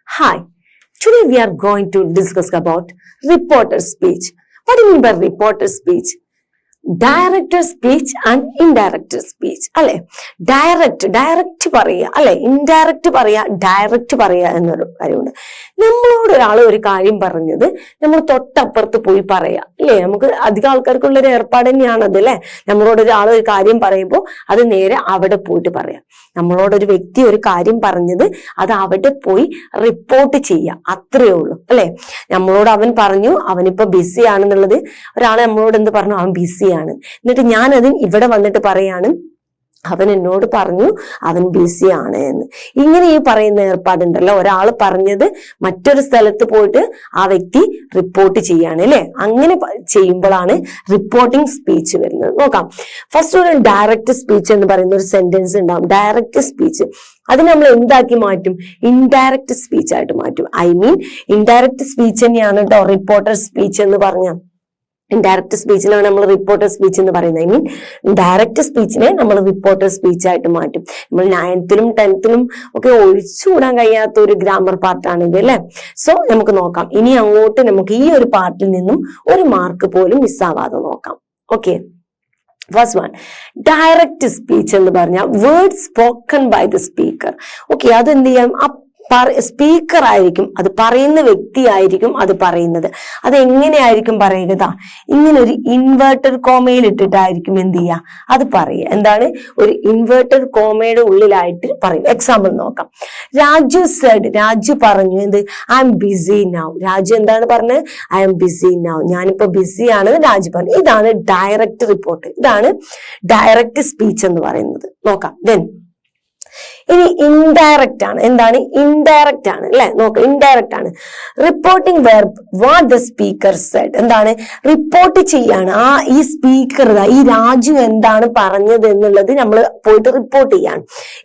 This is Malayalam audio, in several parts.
Hi, today we are going to discuss about reporter speech. What do you mean by reporter speech? Direct speech and indirect speech അല്ലെ. ഡയറക്റ്റ് പറയുക അല്ലെ, ഇൻഡയറക്റ്റ് പറയുക, ഡയറക്റ്റ് പറയുക എന്നൊരു കാര്യമുണ്ട്. നമ്മളോട് ഒരാൾ ഒരു കാര്യം പറഞ്ഞത് നമ്മൾ തൊട്ടപ്പുറത്ത് പോയി പറയാ അല്ലെ. നമുക്ക് അധികം ആൾക്കാർക്കുള്ള ഒരു ഏർപ്പാട് തന്നെയാണത് അല്ലെ. നമ്മളോട് ഒരാൾ ഒരു കാര്യം പറയുമ്പോൾ അത് നേരെ അവിടെ പോയിട്ട് പറയാം. നമ്മളോടൊരു വ്യക്തി ഒരു കാര്യം പറഞ്ഞത് അത് അവിടെ പോയി റിപ്പോർട്ട് ചെയ്യാം, അത്രയേ ഉള്ളൂ അല്ലെ. നമ്മളോട് അവൻ പറഞ്ഞു അവനിപ്പോ ബിസി ആണെന്നുള്ളത്, ഒരാൾ നമ്മളോട് എന്ത് പറഞ്ഞു, അവൻ ബിസിയാണ്. എന്നിട്ട് ഞാനത് ഇവിടെ വന്നിട്ട് പറയാണ് അവൻ എന്നോട് പറഞ്ഞു അവൻ ബിസിയാണ് എന്ന്. ഇങ്ങനെ ഈ പറയുന്ന ഏർപ്പാടുണ്ടല്ലോ, ഒരാൾ പറഞ്ഞത് മറ്റൊരു സ്ഥലത്ത് പോയിട്ട് ആ വ്യക്തി റിപ്പോർട്ട് ചെയ്യാണ് അല്ലെ. അങ്ങനെ ചെയ്യുമ്പോഴാണ് റിപ്പോർട്ടിംഗ് സ്പീച്ച് വരുന്നത്. നോക്കാം. ഫസ്റ്റ് ഒരു ഡയറക്റ്റ് സ്പീച്ച് എന്ന് പറയുന്ന ഒരു സെന്റൻസ് ഉണ്ടാവും. ഡയറക്റ്റ് സ്പീച്ച് അത് നമ്മൾ എന്താക്കി മാറ്റും, ഇൻഡയറക്റ്റ് സ്പീച്ച് ആയിട്ട് മാറ്റും. ഇൻഡയറക്റ്റ് സ്പീച്ച് തന്നെയാണ് കേട്ടോ റിപ്പോർട്ടർ സ്പീച്ച് എന്ന് പറഞ്ഞ. ഇൻഡയറക്റ്റ് സ്പീച്ചിനാണ് നമ്മൾ റിപ്പോർട്ടർ സ്പീച്ച് എന്ന് പറയുന്നത്. ഡയറക്റ്റ് സ്പീച്ചിനെ നമ്മൾ റിപ്പോർട്ടർ സ്പീച്ച് ആയിട്ട് മാറ്റും. നമ്മൾ 9th-ലും 10th-ലും ഒക്കെ ഒഴിച്ചുകൂടാൻ കഴിയാത്ത ഒരു ഗ്രാമർ പാർട്ടാണ് ഇത് അല്ലെ. സോ നമുക്ക് നോക്കാം. ഇനി അങ്ങോട്ട് നമുക്ക് ഈ ഒരു പാർട്ടിൽ നിന്നും ഒരു മാർക്ക് പോലും മിസ്സാവാതെ നോക്കാം. Okay, first one, direct speech എന്ന് പറഞ്ഞാൽ word spoken by the speaker. Okay, അത് എന്ത് ചെയ്യാം, സ്പീക്കർ ആയിരിക്കും, അത് പറയുന്ന വ്യക്തി ആയിരിക്കും അത് പറയുന്നത്. അത് എങ്ങനെയായിരിക്കും പറയുക, ഇങ്ങനെ ഒരു ഇൻവേർട്ടർ കോമയിൽ ഇട്ടിട്ടായിരിക്കും എന്ത് ചെയ്യുക, അത് പറയുക. എന്താണ്, ഒരു ഇൻവേർട്ടർ കോമയുടെ ഉള്ളിലായിട്ട് പറയും. എക്സാമ്പിൾ നോക്കാം. രാജു സെഡ്, രാജു പറഞ്ഞു എന്ത്, I am busy now. Raju എന്താണ് പറഞ്ഞത്, ഐ എം ബിസി നൗ, ഞാനിപ്പോ ബിസി ആണെന്ന് രാജു പറഞ്ഞു. ഇതാണ് ഡയറക്റ്റ് റിപ്പോർട്ട്, ഇതാണ് ഡയറക്റ്റ് സ്പീച്ച് എന്ന് പറയുന്നത്. നോക്കാം. ദെൻ ഇനി ഇൻഡയറക്റ്റ് ആണ്. എന്താണ്, ഇൻഡയറക്റ്റ് ആണ് അല്ലെ. നോക്കാം, ഇൻഡയറക്റ്റ് ആണ്. Reporting verb what the speaker said. എന്താണ്, റിപ്പോർട്ട് ചെയ്യാണ്. ഈ സ്പീക്കർ, ഈ രാജു എന്താണ് പറഞ്ഞത് എന്നുള്ളത് നമ്മൾ പോയിട്ട് റിപ്പോർട്ട് ചെയ്യാണ്.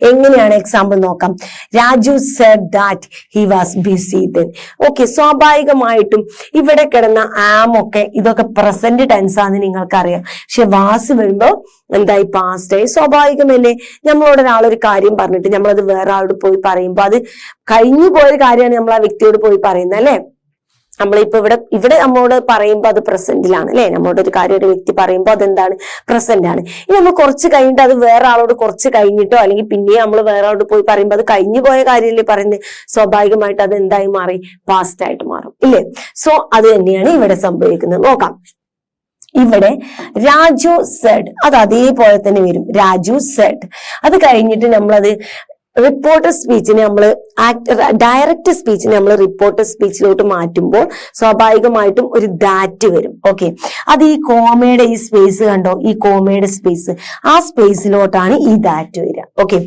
എങ്ങനെയാണ്, എക്സാമ്പിൾ നോക്കാം. Raju said that he was busy then. Okay, സ്വാഭാവികമായിട്ടും ഇവിടെ കിടന്ന ആം ഒക്കെ ഇതൊക്കെ പ്രസന്റ് ടെൻസ് ആണെന്ന് നിങ്ങൾക്കറിയാം. പക്ഷെ വാസ് വരുമ്പോ എന്തായി, പാസ്റ്റ് ആയി. സ്വാഭാവികമല്ലേ, നമ്മളോട് ഒരാളൊരു കാര്യം പറഞ്ഞിട്ട് നമ്മളത് വേറെ ആളോട് പോയി പറയുമ്പോ അത് കഴിഞ്ഞു പോയൊരു കാര്യമാണ് നമ്മൾ ആ വ്യക്തിയോട് പോയി പറയുന്നത് അല്ലെ. നമ്മളിപ്പോ ഇവിടെ നമ്മളോട് പറയുമ്പോ അത് പ്രസന്റിലാണ് അല്ലെ. നമ്മളോട് ഒരു കാര്യം ഒരു വ്യക്തി പറയുമ്പോ അതെന്താണ്, പ്രസന്റ് ആണ്. ഇനി നമ്മൾ കുറച്ച് കഴിഞ്ഞിട്ട് അത് വേറെ ആളോട് കുറച്ച് കഴിഞ്ഞിട്ടോ അല്ലെങ്കിൽ പിന്നെ നമ്മൾ വേറെ ആളോട് പോയി പറയുമ്പോ അത് കഴിഞ്ഞു പോയ കാര്യമല്ലേ പറയുന്നത്. സ്വാഭാവികമായിട്ട് അത് എന്തായി മാറി, പാസ്റ്റ് ആയിട്ട് മാറും ഇല്ലേ. സോ അത് തന്നെയാണ് ഇവിടെ സംഭവിക്കുന്നത്. നോക്കാം. ഇവിടെ രാജു സെഡ്, അത് അതേപോലെ തന്നെ വരും. രാജു സെഡ്. അത് കഴിഞ്ഞിട്ട് നമ്മളത് റിപ്പോർട്ടർ സ്പീച്ചിനെ നമ്മൾ ഡയറക്റ്റ് സ്പീച്ചിനെ നമ്മൾ റിപ്പോർട്ടർ സ്പീച്ചിലോട്ട് മാറ്റുമ്പോൾ സ്വാഭാവികമായിട്ടും ഒരു ദാറ്റ് വരും. ഓക്കെ, അത് ഈ കോമയുടെ ഈ സ്പേസ് കണ്ടോ, ഈ കോമയുടെ സ്പേസ്, ആ സ്പേസിലോട്ടാണ് ഈ ദാറ്റ് വരിക. ഓക്കെ,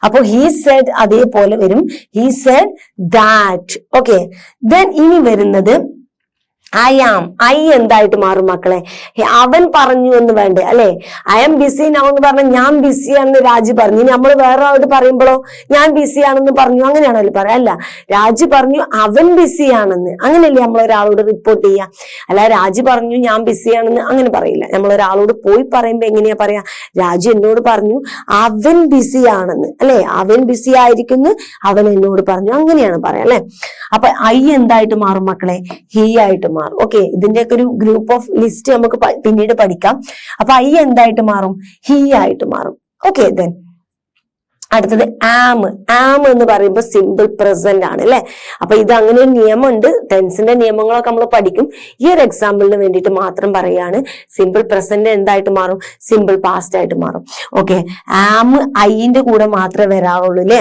അപ്പൊ ഹി സെഡ് അതേപോലെ വരും, he said that. Okay, then ഇനി വരുന്നത് ഐ ആം. ഐ എന്തായിട്ട് മാറും മക്കളെ, അവൻ പറഞ്ഞു എന്ന് വേണ്ടേ അല്ലെ. ഐ ആം ബിസി നൗ എന്ന് പറഞ്ഞാൽ ഞാൻ ബിസിയാണെന്ന് രാജു പറഞ്ഞു. ഇനി നമ്മൾ വേറെ ആളോട് പറയുമ്പോഴോ ഞാൻ ബിസിയാണെന്ന് പറഞ്ഞു, അങ്ങനെയാണല്ലോ പറയാം. അല്ല, രാജു പറഞ്ഞു അവൻ ബിസിയാണെന്ന്, അങ്ങനെയല്ലേ നമ്മൾ ഒരാളോട് റിപ്പോർട്ട് ചെയ്യാം. അല്ല, രാജു പറഞ്ഞു ഞാൻ ബിസിയാണെന്ന് അങ്ങനെ പറയില്ല. നമ്മൾ ഒരാളോട് പോയി പറയുമ്പോ എങ്ങനെയാ പറയാ, രാജു എന്നോട് പറഞ്ഞു അവൻ ബിസിയാണെന്ന് അല്ലെ, അവൻ ബിസി ആയിരിക്കുന്നു, അവൻ എന്നോട് പറഞ്ഞു, അങ്ങനെയാണ് പറയാം അല്ലെ. അപ്പൊ ഐ എന്തായിട്ട് മാറും മക്കളെ, ഹി ആയിട്ട് മാറും. ഓക്കെ, ഇതിന്റെയൊക്കെ ഒരു ഗ്രൂപ്പ് ഓഫ് ലിസ്റ്റ് നമുക്ക് പിന്നീട് പഠിക്കാം. അപ്പൊ ഐ എന്തായിട്ട് മാറും, ഹി ആയിട്ട് മാറും. ഓക്കെ, ദെൻ അടുത്തത് ആം. ആം എന്ന് പറയുമ്പോൾ സിമ്പിൾ പ്രസന്റ് ആണ് അല്ലെ. അപ്പൊ ഇത് അങ്ങനെ ഒരു നിയമമുണ്ട്, ടെൻസിന്റെ നിയമങ്ങളൊക്കെ നമ്മൾ പഠിക്കും. ഈ ഒരു എക്സാമ്പിളിന് വേണ്ടിയിട്ട് മാത്രം പറയാണ്. സിമ്പിൾ പ്രസന്റ് എന്തായിട്ട് മാറും, സിമ്പിൾ പാസ്റ്റ് ആയിട്ട് മാറും. ഓക്കെ, ആം ഐന്റെ കൂടെ മാത്രമേ വരാറുള്ളൂ അല്ലെ.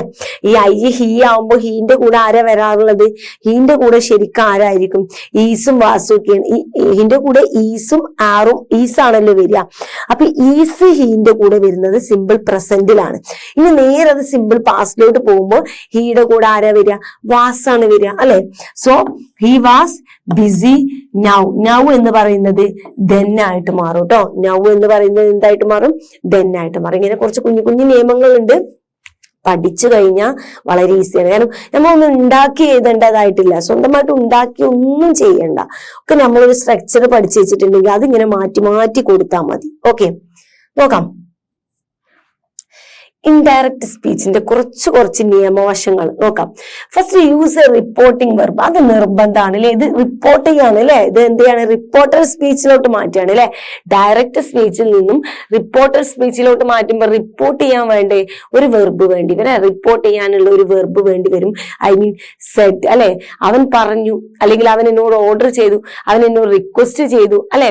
ഈ ഐ ഹീ ആവുമ്പോൾ ഹീന്റെ കൂടെ ആരാ വരാറുള്ളത്, ഹീന്റെ കൂടെ ശരിക്കും ആരായിരിക്കും, ഈസും വാസും ഒക്കെയാണ്. ഹീന്റെ കൂടെ ഈസും ആറും ഈസാണല്ലോ വരിക. അപ്പൊ ഈസ് ഹീന്റെ കൂടെ വരുന്നത് സിമ്പിൾ പ്രസന്റിലാണ്. ഇനി നേരെ അത് സിമ്പിൾ പാസ്റ്റിലോട്ട് പോകുമ്പോൾ ഹീയുടെ കൂടെ ആരാ വരിക, വാസാണ് വരിക അല്ലെ. So he was busy now. Now എന്ന് പറയുന്നത് ദെൻ ആയിട്ട് മാറും കേട്ടോ. നൗ എന്ന് പറയുന്നത് എന്തായിട്ട് മാറും, ദെൻ ആയിട്ട് മാറും. ഇങ്ങനെ കുറച്ച് കുഞ്ഞു കുഞ്ഞു നിയമങ്ങളുണ്ട്, പഠിച്ചു കഴിഞ്ഞാൽ വളരെ ഈസിയാണ്. കാരണം നമ്മളൊന്നും ഉണ്ടാക്കി എഴുതേണ്ടതായിട്ടില്ല, സ്വന്തമായിട്ട് ഉണ്ടാക്കി ഒന്നും ചെയ്യണ്ട. ഒക്കെ നമ്മളൊരു സ്ട്രക്ചർ പഠിച്ചു വെച്ചിട്ടുണ്ടെങ്കിൽ അതിങ്ങനെ മാറ്റി മാറ്റി കൊടുത്താൽ മതി. ഓക്കെ, നോക്കാം. ഇൻഡയറക്റ്റ് സ്പീച്ചിന്റെ കുറച്ച് നിയമവശങ്ങൾ നോക്കാം. First use A reporting verb. അത് നിർബന്ധമാണ് അല്ലെ, ഇത് റിപ്പോർട്ട് ചെയ്യാണ് അല്ലെ, ഇത് എന്താണ് റിപ്പോർട്ടർ സ്പീച്ചിലോട്ട് മാറ്റുകയാണ് അല്ലെ. ഡയറക്റ്റ് സ്പീച്ചിൽ നിന്നും റിപ്പോർട്ടർ സ്പീച്ചിലോട്ട് മാറ്റുമ്പോൾ റിപ്പോർട്ട് ചെയ്യാൻ വേണ്ടേ ഒരു വെർബ് വേണ്ടി വരും, റിപ്പോർട്ട് ചെയ്യാനുള്ള ഒരു വെർബ് വേണ്ടി വരും. ഐ മീൻ സെഡ് അല്ലെ, അവൻ പറഞ്ഞു, അല്ലെങ്കിൽ അവൻ എന്നോട് ഓർഡർ ചെയ്തു, അവൻ എന്നോട് റിക്വസ്റ്റ് ചെയ്തു അല്ലെ,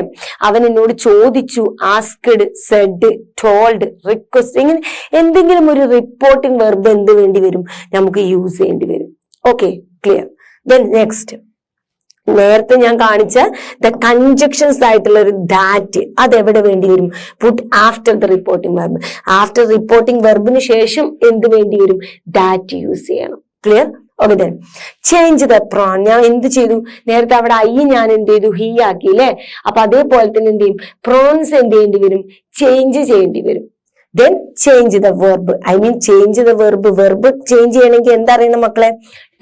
അവൻ എന്നോട് ചോദിച്ചു, ആസ്ക്ഡ്, സെഡ്, ടോൾഡ്, റിക്വസ്റ്റ്, ഇങ്ങനെ എന്തെങ്കിലും ഒരു റിപ്പോർട്ടിംഗ് വെർബ് എന്ത് വേണ്ടി വരും, നമുക്ക് യൂസ് ചെയ്യേണ്ടി വരും. Okay, clear. ദെൻ നെക്സ്റ്റ്, നേരത്തെ ഞാൻ കാണിച്ച ദ കൺജക്ഷൻസ് ആയിട്ടുള്ള ഒരു ദാറ്റ്, അതെവിടെ വേണ്ടി വരും, put after the reporting verb. After reporting വെർബിന് ശേഷം എന്ത് വേണ്ടി വരും, ദാറ്റ് യൂസ് ചെയ്യണം. Clear? Okay, then change the pronoun. ഞാൻ എന്ത് ചെയ്തു, നേരത്തെ അവിടെ ഐ ഞാൻ എന്ത് ചെയ്തു, ഹീ ആക്കി അല്ലെ. അപ്പൊ അതേപോലെ തന്നെ എന്ത് ചെയ്യും, പ്രോൺസ് എന്ത് ചെയ്യേണ്ടി വരും, ചേഞ്ച് ചെയ്യേണ്ടി വരും. Then change the verb. I mean change the verb. Verb change ചെയ്യണമെങ്കിൽ എന്താ അറിയണം മക്കളെ,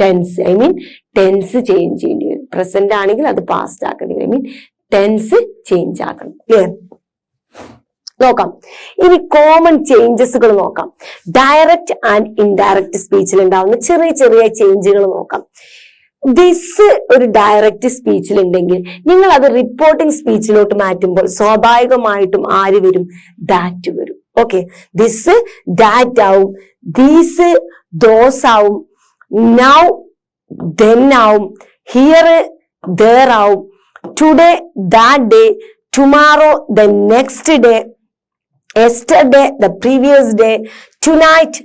tense. I mean tense change ചെയ്യേണ്ടി വരും. പ്രസന്റ് ആണെങ്കിൽ അത് പാസ്റ്റ് ആക്കേണ്ടി വരും. I mean ടെൻസ് ചേഞ്ച് ആക്കണം. ക്ലിയർ? നോക്കാം. ഇനി കോമൺ ചേഞ്ചസുകൾ നോക്കാം. ഡയറക്റ്റ് ആൻഡ് ഇൻഡയറക്റ്റ് സ്പീച്ചിൽ ഉണ്ടാവുന്ന ചെറിയ ചേഞ്ചുകൾ നോക്കാം. ദിസ് ഒരു ഡയറക്റ്റ് സ്പീച്ചിൽ ഉണ്ടെങ്കിൽ നിങ്ങൾ അത് റിപ്പോർട്ടിംഗ് സ്പീച്ചിലോട്ട് മാറ്റുമ്പോൾ സ്വാഭാവികമായിട്ടും ആര് വരും, ദാറ്റ് വരും. ഓക്കെ, ദിസ് ദാറ്റ് ആവും, ദീസ് ദോസ് ആവും, നൗ ദെൻ ആവും, ഹിയർ ദേർ ആവും, today that day, tomorrow the next day, yesterday the previous day, tonight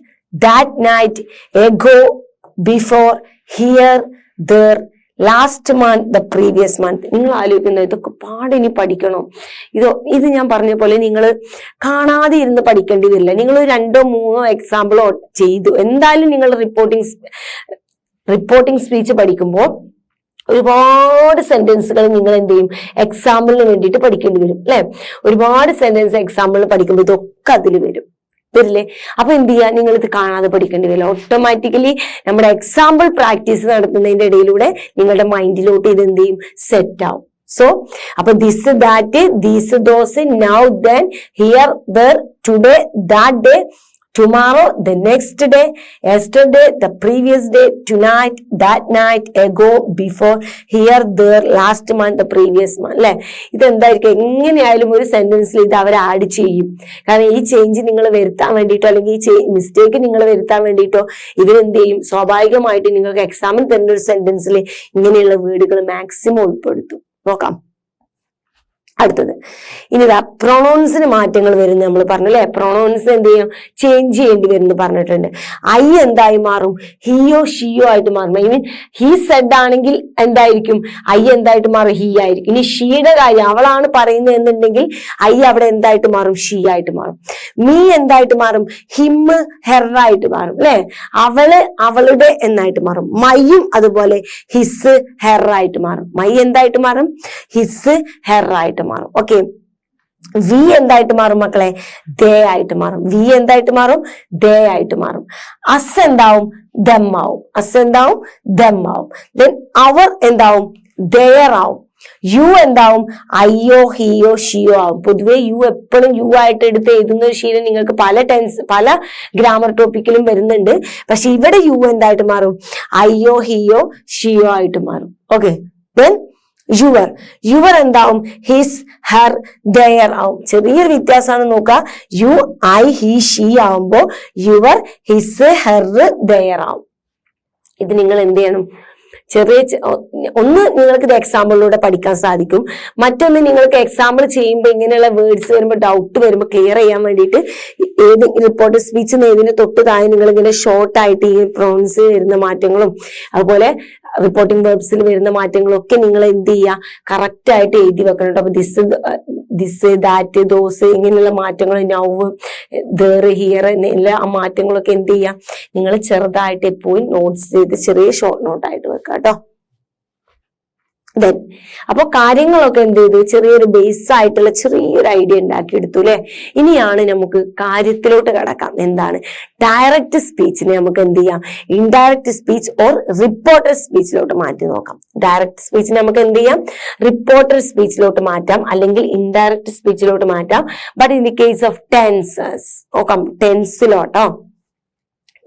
that night, ago, before, here, there, last month, the previous month. നിങ്ങൾ ആലോചിക്കുന്നത് ഇതൊക്കെ പാടിനി പഠിക്കണം. ഇത് ഞാൻ പറഞ്ഞ പോലെ നിങ്ങൾ കാണാതെ ഇരുന്ന് പഠിക്കേണ്ടി വരില്ല. നിങ്ങൾ 2-3 എക്സാമ്പിളോ ചെയ്തു എന്തായാലും നിങ്ങൾ റിപ്പോർട്ടിംഗ് സ്പീച്ച് പഠിക്കുമ്പോൾ ഒരുപാട് സെന്റൻസുകൾ നിങ്ങൾ എന്ത് ചെയ്യും, എക്സാമ്പിളിന് വേണ്ടിയിട്ട് പഠിക്കേണ്ടി വരും അല്ലെ. ഒരുപാട് സെന്റൻസ് എക്സാമ്പിളിന് പഠിക്കുമ്പോൾ ഇതൊക്കെ അതിൽ വരില്ലേ. അപ്പൊ എന്ത് ചെയ്യാ, നിങ്ങൾ ഇത് കാണാതെ പഠിക്കേണ്ടി വരില്ല. ഓട്ടോമാറ്റിക്കലി നമ്മുടെ എക്സാമ്പിൾ പ്രാക്ടീസ് നടത്തുന്നതിന്റെ ഇടയിലൂടെ നിങ്ങളുടെ മൈൻഡിലോട്ട് ഇത് എന്ത് ചെയ്യും, സെറ്റ് ആവും. സോ അപ്പൊ this that, these those, now then, here there, today that day, tomorrow the next day, yesterday the previous day, tonight that night, ago, before, here, there, last month, the previous month അല്ലെ. ഇതെന്തായിരിക്കും, എങ്ങനെയായാലും ഒരു സെന്റൻസിൽ ഇത് അവർ ആഡ് ചെയ്യും. കാരണം ഈ ചേഞ്ച് നിങ്ങൾ വരുത്താൻ വേണ്ടിയിട്ടോ അല്ലെങ്കിൽ ഈ മിസ്റ്റേക്ക് നിങ്ങൾ വരുത്താൻ വേണ്ടിയിട്ടോ ഇവരെന്ത് ചെയ്യും, സ്വാഭാവികമായിട്ട് നിങ്ങൾക്ക് എക്സാമിൽ തരുന്ന ഒരു സെന്റൻസിൽ ഇങ്ങനെയുള്ള വേർഡുകൾ മാക്സിമം ഉൾപ്പെടുത്തും. നോക്കാം അടുത്തത്. ഇനി പ്രൊണൗൺസിന് മാറ്റങ്ങൾ വരും നമ്മൾ പറഞ്ഞല്ലേ. പ്രൊണൗൺസ് എന്ത് ചെയ്യും, ചേഞ്ച് ചെയ്യേണ്ടി വരും എന്ന് പറഞ്ഞിട്ടുണ്ട്. ഐ എന്തായി മാറും, ഹിയോ ഷിയോ ആയിട്ട് മാറും. ഐ മീൻ ഹീ സെഡ് ആണെങ്കിൽ എന്തായിരിക്കും, ഐ എന്തായിട്ട് മാറും, ഹീ ആയിരിക്കും. ഇനി ഷീയുടെ കാര്യം അവളാണ് പറയുന്നത് എന്നുണ്ടെങ്കിൽ ഐ അവിടെ എന്തായിട്ട് മാറും, ഷീ ആയിട്ട് മാറും. മീ എന്തായിട്ട് മാറും, ഹിം ഹെർ ആയിട്ട് മാറും അല്ലെ. അവള് അവളുടെ എന്നായിട്ട് മാറും. മൈയും അതുപോലെ ഹിസ് ഹെർ ആയിട്ട് മാറും. മൈ എന്തായിട്ട് മാറും, ഹിസ് ഹെർ ആയിട്ട് മാറും. ഓക്കെ, വി എന്തായിട്ട് മാറും മക്കളെ, ദേ ആയിട്ട് മാറും. വി എന്തായിട്ട് മാറും, ദേ ആയിട്ട് മാറും. അസ് എന്താവും, ദം ആവും. അസ് എന്താവും, ദം ആവും. ദെൻ അവർ എന്താവും, ദെയർ ആവും. യു എന്താവും, അയ്യോ ഹിയോ ഷിയോ ആവും. പൊതുവെ യു എപ്പോഴും യു ആയിട്ട് എടുത്ത് എഴുതുന്ന ഒരു ശീലം നിങ്ങൾക്ക് പല ഗ്രാമർ ടോപ്പിക്കിലും വരുന്നുണ്ട്. പക്ഷെ ഇവിടെ യു എന്തായിട്ട് മാറും, അയ്യോ ഹിയോ ഷിയോ ആയിട്ട് മാറും. ഓക്കെ, ദെൻ യുവർ എന്താവും, ഹിസ് ഹെർ ദെയർ ആവും. ചെറിയൊരു വ്യത്യാസമാണ് നോക്കുക. യു ഐ ഹി ഷീ ആവുമ്പോ യുവർ ഹിസ് ഹെർ ദെയർ ആവും. ഇത് നിങ്ങൾ എന്ത് ചെയ്യണം, ഒന്ന് നിങ്ങൾക്ക് ഇത് എക്സാമ്പിളിലൂടെ പഠിക്കാൻ സാധിക്കും. മറ്റൊന്ന് നിങ്ങൾക്ക് എക്സാമ്പിൾ ചെയ്യുമ്പോൾ ഇങ്ങനെയുള്ള വേർഡ്സ് വരുമ്പോൾ ഡൗട്ട് വരുമ്പോൾ ക്ലിയർ ചെയ്യാൻ വേണ്ടിയിട്ട് ഏതെങ്കിലും റിപ്പോർട്ട് സ്പീച്ച് നേതിന് തൊട്ട് താഴെ നിങ്ങൾ ഇങ്ങനെ ഷോർട്ട് ആയിട്ട് ഈ പ്രൊണൗൺസ് വരുന്ന മാറ്റങ്ങളും അതുപോലെ റിപ്പോർട്ടിംഗ് വേർബ്സിൽ വരുന്ന മാറ്റങ്ങളും ഒക്കെ നിങ്ങൾ എന്ത് ചെയ്യുക, കറക്റ്റ് ആയിട്ട് എഴുതി വെക്കണം കേട്ടോ. അപ്പൊ ദിസ് ദാറ്റ് ദോസ് ഇങ്ങനെയുള്ള മാറ്റങ്ങൾ, നൗവ് ദർ ഹിയർ എന്നുള്ള ആ മാറ്റങ്ങളൊക്കെ എന്ത് ചെയ്യുക, നിങ്ങൾ ചെറുതായിട്ട് എപ്പോഴും നോട്ട്സ് ചെയ്ത് ചെറിയ ഷോർട്ട് നോട്ടായിട്ട് വെക്കുക കേട്ടോ. ദെൻ അപ്പൊ കാര്യങ്ങളൊക്കെ എന്ത് ചെയ്തു, ചെറിയൊരു ബേസ് ആയിട്ടുള്ള ചെറിയൊരു ഐഡിയ ഉണ്ടാക്കിയെടുത്തു അല്ലെ. ഇനിയാണ് നമുക്ക് കാര്യത്തിലോട്ട് കടക്കാം. എന്താണ് ഡയറക്റ്റ് സ്പീച്ചിനെ നമുക്ക് എന്ത് ചെയ്യാം, ഇൻഡയറക്റ്റ് സ്പീച്ച് ഓർ റിപ്പോർട്ടർ സ്പീച്ചിലോട്ട് മാറ്റി നോക്കാം. ഡയറക്റ്റ് സ്പീച്ചിനെ നമുക്ക് എന്ത് ചെയ്യാം, റിപ്പോർട്ടർ സ്പീച്ചിലോട്ട് മാറ്റാം, അല്ലെങ്കിൽ ഇൻഡയറക്റ്റ് സ്പീച്ചിലോട്ട് മാറ്റാം. But in the case of tenses നോക്കാം, ടെൻസിലോട്ടോ.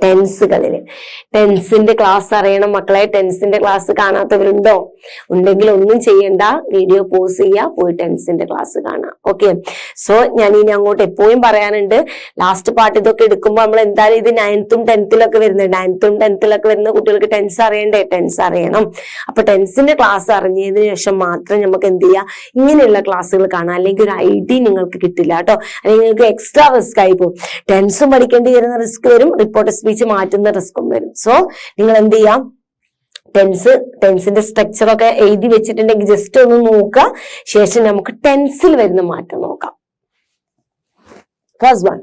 ടെൻസുകളില് ടെൻസിന്റെ ക്ലാസ് അറിയണം മക്കളെ. ടെൻസിന്റെ ക്ലാസ് കാണാത്തവരുണ്ടോ? ഉണ്ടെങ്കിൽ ഒന്നും ചെയ്യണ്ട, വീഡിയോ പോസ് ചെയ്യുക, പോയി ടെൻസിന്റെ ക്ലാസ് കാണാം. ഓക്കെ, സോ ഞാൻ ഇനി അങ്ങോട്ട് എപ്പോഴും പറയാനുണ്ട്, ലാസ്റ്റ് പാർട്ട് ഇതൊക്കെ എടുക്കുമ്പോൾ നമ്മൾ എന്തായാലും ഇത് 9th 10th വരുന്നത്, 9th 10th വരുന്ന കുട്ടികൾക്ക് ടെൻസ് അറിയണ്ടേ? ടെൻസ് അറിയണം. അപ്പൊ ടെൻസിന്റെ ക്ലാസ് അറിഞ്ഞതിന് ശേഷം മാത്രം നമുക്ക് എന്ത് ചെയ്യാം, ഇങ്ങനെയുള്ള ക്ലാസ്സുകൾ കാണാം. അല്ലെങ്കിൽ ഒരു ഐഡിയ നിങ്ങൾക്ക് കിട്ടില്ല കേട്ടോ, അല്ലെങ്കിൽ നിങ്ങൾക്ക് എക്സ്ട്രാ റിസ്ക് ആയി പോകും. ടെൻസും പഠിക്കേണ്ടി വരുന്ന റിസ്ക് വരും, റിപ്പോർട്ട് സ്പീച്ച് മാറ്റുന്ന റിസ്ക്കും വരും. സോ നിങ്ങൾ എന്ത് ചെയ്യാം, ടെൻസിന്റെ സ്ട്രക്ചർ ഒക്കെ എഴുതി വെച്ചിട്ടുണ്ടെങ്കിൽ ജസ്റ്റ് ഒന്ന് നോക്കുക, ശേഷം നമുക്ക് ടെൻസിൽ വരുന്ന മാറ്റം നോക്കാം. First one,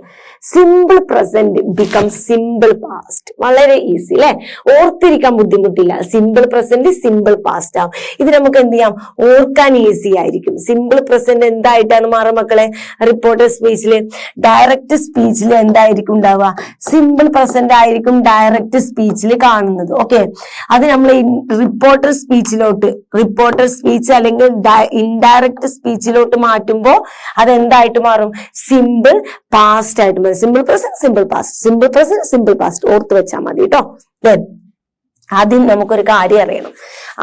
simple present become simple past. വളരെ ഈസി അല്ലെ, ഓർത്തിരിക്കാൻ ബുദ്ധിമുട്ടില്ല. സിമ്പിൾ പ്രസന്റ് സിമ്പിൾ പാസ്റ്റ് ആവും. ഇത് നമുക്ക് എന്ത് ചെയ്യാം, ഓർക്കാൻ ഈസി ആയിരിക്കും. സിമ്പിൾ പ്രസന്റ് എന്തായിട്ടാണ് മാറുക മക്കളെ? റിപ്പോർട്ടർ സ്പീച്ചില്, ഡയറക്റ്റ് സ്പീച്ചിൽ എന്തായിരിക്കും ഉണ്ടാവുക? സിമ്പിൾ പ്രസന്റ് ആയിരിക്കും ഡയറക്റ്റ് സ്പീച്ചിൽ കാണുന്നത്. ഓക്കെ, അത് നമ്മൾ റിപ്പോർട്ടർ സ്പീച്ച് അല്ലെങ്കിൽ ഇൻഡയറക്റ്റ് സ്പീച്ചിലോട്ട് മാറ്റുമ്പോൾ അത് എന്തായിട്ട് മാറും? സിമ്പിൾ പാസ്റ്റ് ആയിട്ട് മാറും. Simple present simple past, simple present simple past ഓർത്ത് വെച്ചാൽ മതി കേട്ടോ. ആദ്യം നമുക്കൊരു കാര്യം അറിയണം.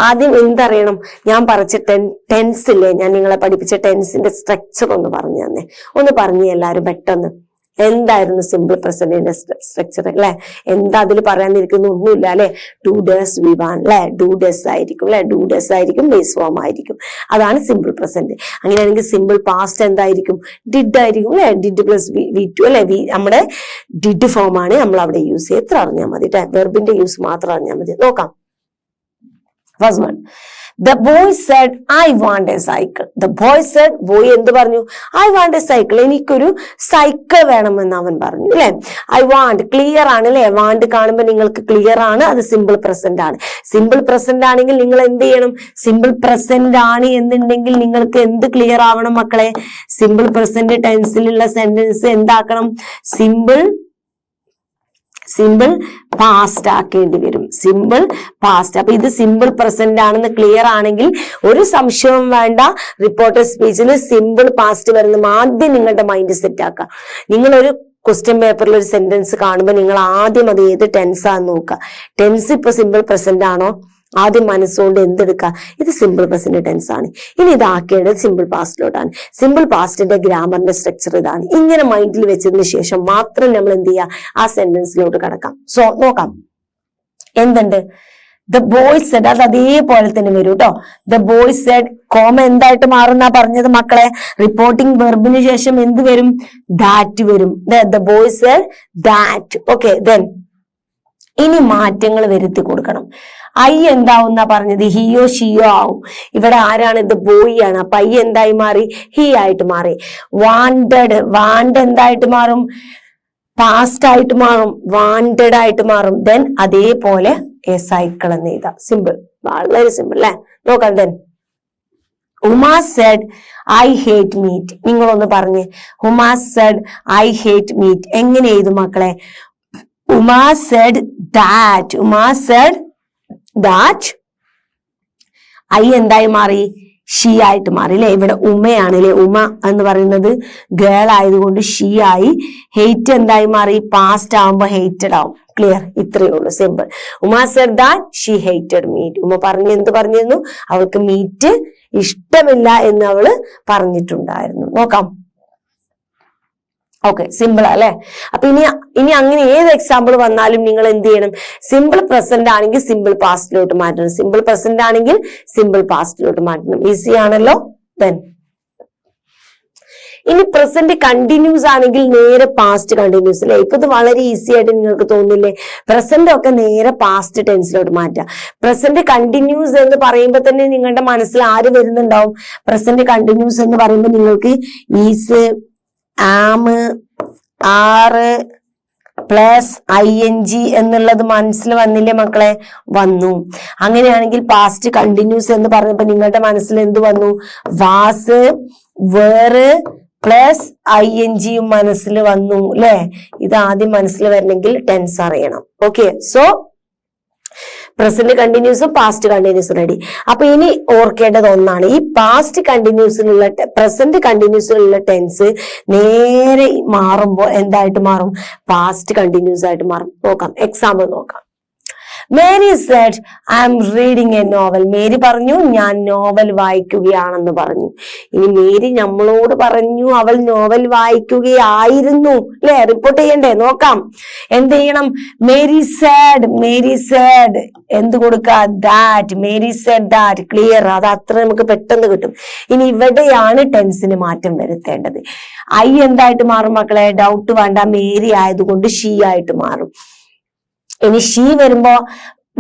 ആദ്യം എന്തറിയണം? ഞാൻ പറഞ്ഞ ടെൻസില്ലേ, ഞാൻ നിങ്ങളെ പഠിപ്പിച്ച ടെൻസിന്റെ സ്ട്രക്ചർ ഒന്ന് പറഞ്ഞു തന്നെ, ഒന്ന് പറഞ്ഞു എല്ലാവരും പെട്ടെന്ന്. എന്തായിരുന്നു സിമ്പിൾ പ്രസന്റിന്റെ സ്ട്രക്ചർ അല്ലെ? എന്താ അതിൽ പറയാനിരിക്കുന്ന ഒന്നുമില്ല അല്ലെ. ഡു ഡസ് വി വാൻ അല്ലെ, ഡു ഡസ് ആയിരിക്കും അല്ലെ, ഡു ഡസ് ആയിരിക്കും, ബേസ് ഫോം ആയിരിക്കും. അതാണ് സിമ്പിൾ പ്രസന്റ്. അങ്ങനെയാണെങ്കിൽ സിമ്പിൾ പാസ്റ്റ് എന്തായിരിക്കും? ഡിഡ് ആയിരിക്കും അല്ലെ, ഡിഡ് പ്ലസ് വി ടു അല്ലെ. നമ്മുടെ ഡിഡ് ഫോം ആണ് നമ്മൾ അവിടെ യൂസ് ചെയ്യുക. എത്ര അറിഞ്ഞാൽ മതി, വെർബിന്റെ യൂസ് മാത്രം അറിഞ്ഞാൽ മതി. നോക്കാം. First one, the boy said I want a cycle. the boy said, boy എന്ത് പറഞ്ഞു? I want a cycle. എനിക്കൊരു സൈക്കിൾ വേണമെന്ന് അവൻ പറഞ്ഞു അല്ലെ. I want ക്ലിയർ ആണ് അല്ലെ. വാണ്ട് കാണുമ്പോൾ നിങ്ങൾക്ക് ക്ലിയർ ആണ്, അത് സിമ്പിൾ പ്രസന്റ് ആണ്. സിമ്പിൾ പ്രസന്റ് ആണെങ്കിൽ നിങ്ങൾ എന്ത് ചെയ്യണം? സിമ്പിൾ പ്രസന്റ് ആണ് എന്നുണ്ടെങ്കിൽ നിങ്ങൾക്ക് എന്ത് ക്ലിയർ ആവണം മക്കളെ? സിമ്പിൾ പ്രസന്റ് ടെൻസിലുള്ള സെന്റൻസ് എന്താക്കണം? സിമ്പിൾ പാസ്റ്റ് ആക്കേണ്ടി വരും. Simple past. അപ്പൊ ഇത് സിമ്പിൾ പ്രസന്റ് ആണെന്ന് ക്ലിയർ ആണെങ്കിൽ ഒരു സംശയവും വേണ്ട, റിപ്പോർട്ടർ സ്പീച്ചിൽ സിമ്പിൾ പാസ്റ്റ് വരുന്ന ആദ്യം നിങ്ങളുടെ മൈൻഡ് സെറ്റ് ആക്കുക. നിങ്ങളൊരു ക്വസ്റ്റ്യൻ പേപ്പറിൽ ഒരു സെന്റൻസ് കാണുമ്പോൾ നിങ്ങൾ ആദ്യം അത് ഏത് ടെൻസ് ആണെന്ന് നോക്കുക. ടെൻസ് ഇപ്പൊ സിമ്പിൾ പ്രസന്റ് ആണോ? ആദ്യം മനസ്സുകൊണ്ട് എന്തെടുക്കുക? ഇത് സിമ്പിൾ പ്രസന്റ് ടെൻസ് ആണ്. ഇനി ഇതാക്കേണ്ടത് സിമ്പിൾ പാസ്റ്റിലോട്ടാണ്. സിമ്പിൾ പാസ്റ്റിന്റെ ഗ്രാമറിന്റെ സ്ട്രക്ചർ ഇതാണ്. ഇങ്ങനെ മൈൻഡിൽ വെച്ചതിന് ശേഷം മാത്രം നമ്മൾ എന്ത് ചെയ്യുക? ആ സെന്റൻസിലോട്ട് കടക്കാം. സോ നോക്കാം എന്തുണ്ട്. ദ ബോയ് സെഡ്, അത് അതേപോലെ തന്നെ വരും കേട്ടോ. ദ ബോയ് സെഡ്, കോമ എന്തായിട്ട് മാറുന്ന പറഞ്ഞത് മക്കളെ? റിപ്പോർട്ടിംഗ് വെർബിന് ശേഷം എന്ത് വരും? ദാറ്റ് വരും. The boy said that. Okay, then ഇനി മാറ്റങ്ങൾ വരുത്തി കൊടുക്കണം. ഐ എന്താവുന്ന പറഞ്ഞത്? ഹിയോ ഷിയോ ആവും. ഇവിടെ ആരാണ്? ഇത് ബോയ് ആണ്. അപ്പൊ ഐ എന്തായി മാറി? ഹി ആയിട്ട് മാറി. വാണ്ട് എന്തായിട്ട് മാറും? പാസ്റ്റ് ആയിട്ട് മാറും, വാണ്ടഡ് ആയിട്ട് മാറും. ദെൻ അതേപോലെ എ സൈക്കിൾ എന്ന് എഴുതാം. സിമ്പിൾ, വളരെ സിമ്പിൾ അല്ലെ. നോക്കാം. Then Uma said I hate meat. നിങ്ങളൊന്ന് പറഞ്ഞ്, Uma said I hate meat എങ്ങനെ എഴുതും മക്കളെ? Uma said that. Uma said that. I എന്തായി മാറി? ഷീ ആയിട്ട് മാറി അല്ലെ. ഇവിടെ ഉമയാണ് അല്ലെ. ഉമ എന്ന് പറയുന്നത് ഗേൾ ആയതുകൊണ്ട് ഷീ ആയി. ഹേറ്റ് എന്തായി മാറി? പാസ്റ്റ് ആവുമ്പോ ഹേറ്റഡ് ആവും. ക്ലിയർ? ഇത്രയേ ഉള്ളൂ, simple. Uma said that she hated meat. Uma എന്ത് പറഞ്ഞിരുന്നു? അവൾക്ക് മീറ്റ് ഇഷ്ടമില്ല എന്ന് അവള് പറഞ്ഞിട്ടുണ്ടായിരുന്നു. നോക്കാം. ഓക്കെ, സിമ്പിൾ അല്ലെ. അപ്പൊ ഇനി അങ്ങനെ ഏത് എക്സാമ്പിൾ വന്നാലും നിങ്ങൾ എന്ത് ചെയ്യണം? സിമ്പിൾ പ്രസന്റ് ആണെങ്കിൽ സിമ്പിൾ പാസ്റ്റിലോട്ട് മാറ്റണം, സിമ്പിൾ പ്രസന്റ് ആണെങ്കിൽ സിമ്പിൾ പാസ്റ്റിലോട്ട് മാറ്റണം. ഈസി ആണല്ലോ. ദെൻ ഇനി പ്രസന്റ് കണ്ടിന്യൂസ് ആണെങ്കിൽ നേരെ പാസ്റ്റ് കണ്ടിന്യൂസ് അല്ലെ. ഇപ്പൊ ഇത് വളരെ ഈസി ആയിട്ട് നിങ്ങൾക്ക് തോന്നില്ലേ? പ്രസന്റ് ഒക്കെ നേരെ പാസ്റ്റ് ടെൻസിലോട്ട് മാറ്റാം. പ്രസന്റ് കണ്ടിന്യൂസ് എന്ന് പറയുമ്പോൾ തന്നെ നിങ്ങളുടെ മനസ്സിൽ ആര് വരുന്നുണ്ടാവും? പ്രസന്റ് കണ്ടിന്യൂസ് എന്ന് പറയുമ്പോൾ നിങ്ങൾക്ക് ഈസ്, ആം, ആറ്, പ്ലസ് ING എന്നുള്ളത് മനസ്സിൽ വന്നില്ലേ മക്കളെ? വന്നു. അങ്ങനെയാണെങ്കിൽ പാസ്റ്റ് കണ്ടിന്യൂസ് എന്ന് പറഞ്ഞപ്പോ നിങ്ങളുടെ മനസ്സിൽ എന്ത് വന്നു? വാസ്, വേറ് പ്ലസ് ING മനസ്സിൽ വന്നു അല്ലെ? ഇത് ആദ്യം മനസ്സിൽ വരണമെങ്കിൽ ടെൻസ് അറിയണം. ഓക്കെ, സോ പ്രസന്റ് കണ്ടിന്യൂസും പാസ്റ്റ് കണ്ടിന്യൂസും റെഡി. അപ്പൊ ഇനി ഓർക്കേണ്ടത് ഒന്നാണ്, ഈ പാസ്റ്റ് കണ്ടിന്യൂസിലുള്ള പ്രസന്റ് കണ്ടിന്യൂസിലുള്ള ടെൻസ് നേരെ മാറുമ്പോൾ എന്തായിട്ട് മാറും? പാസ്റ്റ് കണ്ടിന്യൂസ് ആയിട്ട് മാറും. നോക്കാം, എക്സാമ്പിൾ നോക്കാം. Mary said I am reading a novel. Mary പറഞ്ഞു ഞാൻ നോവൽ വായിക്കുകയാണെന്ന് പറഞ്ഞു. ഇനി മേരി നമ്മളോട് പറഞ്ഞു അവൾ നോവൽ വായിക്കുകയായിരുന്നു അല്ലെ? റിപ്പോർട്ട് ചെയ്യണ്ടേ? നോക്കാം, എന്ത് ചെയ്യണം? മേരി സെഡ് എന്ത് കൊടുക്കുക? That. Mary said that. Clear, അത് അത്ര നമുക്ക് പെട്ടെന്ന് കിട്ടും. ഇനി ഇവിടെയാണ് ടെൻസിന് മാറ്റം വരുത്തേണ്ടത്. എന്തായിട്ട് മാറും മക്കളെ? ഡൗട്ട് വേണ്ട, മേരി ആയതുകൊണ്ട് ഷീ ആയിട്ട് മാറും. ഇനി ഷീ വരുമ്പോ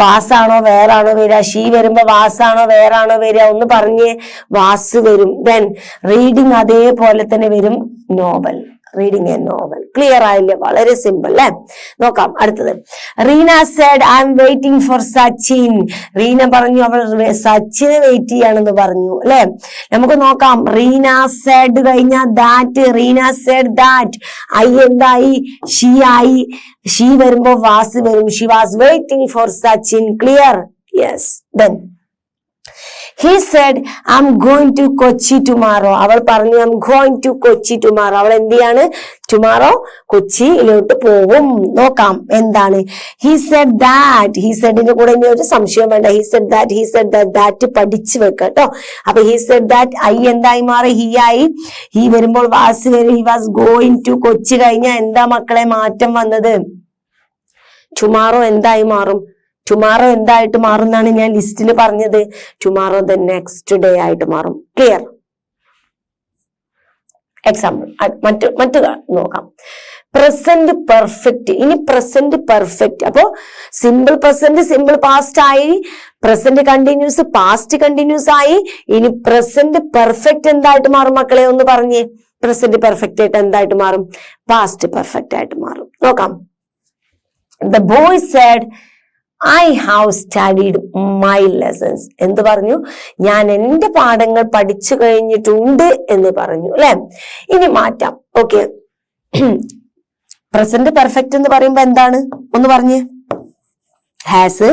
വാസാണോ വേറാണോ വരിക? ഷീ വരുമ്പോ വാസാണോ വേറാണോ വരിക? ഒന്ന് പറഞ്ഞ്. വാസ് വരും. ദെൻ റീഡിങ് അതേപോലെ തന്നെ വരും, novel. Reading a novel. Clear ആയില്ലേ? വളരെ സിമ്പിൾ അല്ലെ? നോക്കാം അടുത്തത്. Reena said I am waiting for Sachin. Reena പറഞ്ഞു അവൾ സച്ചിനെ വെയിറ്റ് ചെയ്യാണെന്ന് പറഞ്ഞു അല്ലെ? നമുക്ക് നോക്കാം. റീന സെഡ് കഴിഞ്ഞ ദാറ്റ്. Reena said that. എന്തായി? ഷീ ആയി. ഷീ വരുമ്പോ വാസ് വരും. She was waiting for Sachin. Clear? Yes. Then he said I'm going to Kochi tomorrow. അവൾ പറഞ്ഞു I'm going to Kochi tomorrow. അവൾ എന്ത് ചെയ്യാണ്? ടുമാറോ കൊച്ചിയിലോട്ട് പോകും. നോക്കാം എന്താണ്? he said that. he said ന്റെ കൂടെ ഇനി ഒരു സംശയം വേണ്ട. he said that that പഠിച്ചു വെക്കട്ടോ. അപ്പൊ he said that എന്തായി മാറി? he ആയി. he വരുമ്പോൾ വാസ് വരും. he was going to Kochi കഴിഞ്ഞ എന്താ മക്കളെ മാറ്റം വന്നത്? ടുമാറോ എന്തായി മാറും? ടുമാറോ എന്തായിട്ട് മാറുന്നാണ് ഞാൻ ലിസ്റ്റിൽ പറഞ്ഞത്? ടുമാറോ ദ നെക്സ്റ്റ് ഡേ ആയിട്ട് മാറും. ക്ലിയർ? എക്സാമ്പിൾ മറ്റു നോക്കാം. Present perfect. ഇനി പ്രസന്റ് പെർഫെക്റ്റ്. അപ്പോ സിമ്പിൾ പ്രസന്റ് സിമ്പിൾ പാസ്റ്റ് ആയി, പ്രസന്റ് കണ്ടിന്യൂസ് പാസ്റ്റ് കണ്ടിന്യൂസ് ആയി. ഇനി പ്രസന്റ് പെർഫെക്റ്റ് എന്തായിട്ട് മാറും മക്കളെ? ഒന്ന് പറഞ്ഞേ. പ്രസന്റ് പെർഫെക്റ്റ് ആയിട്ട് എന്തായിട്ട് മാറും? പാസ്റ്റ് പെർഫെക്റ്റ് ആയിട്ട് മാറും. നോക്കാം. The boy said I have studied my lessons. എന്ത് പറഞ്ഞു? ഞാൻ എന്റെ പാഠങ്ങൾ പഠിച്ചു കഴിഞ്ഞിട്ടുണ്ട് എന്ന് പറഞ്ഞു അല്ലെ? ഇനി മാറ്റാം. ഓക്കെ, പ്രസന്റ് പെർഫെക്റ്റ് എന്ന് പറയുമ്പോ എന്താണ്? ഒന്ന് പറഞ്ഞ്. ഹാസ്,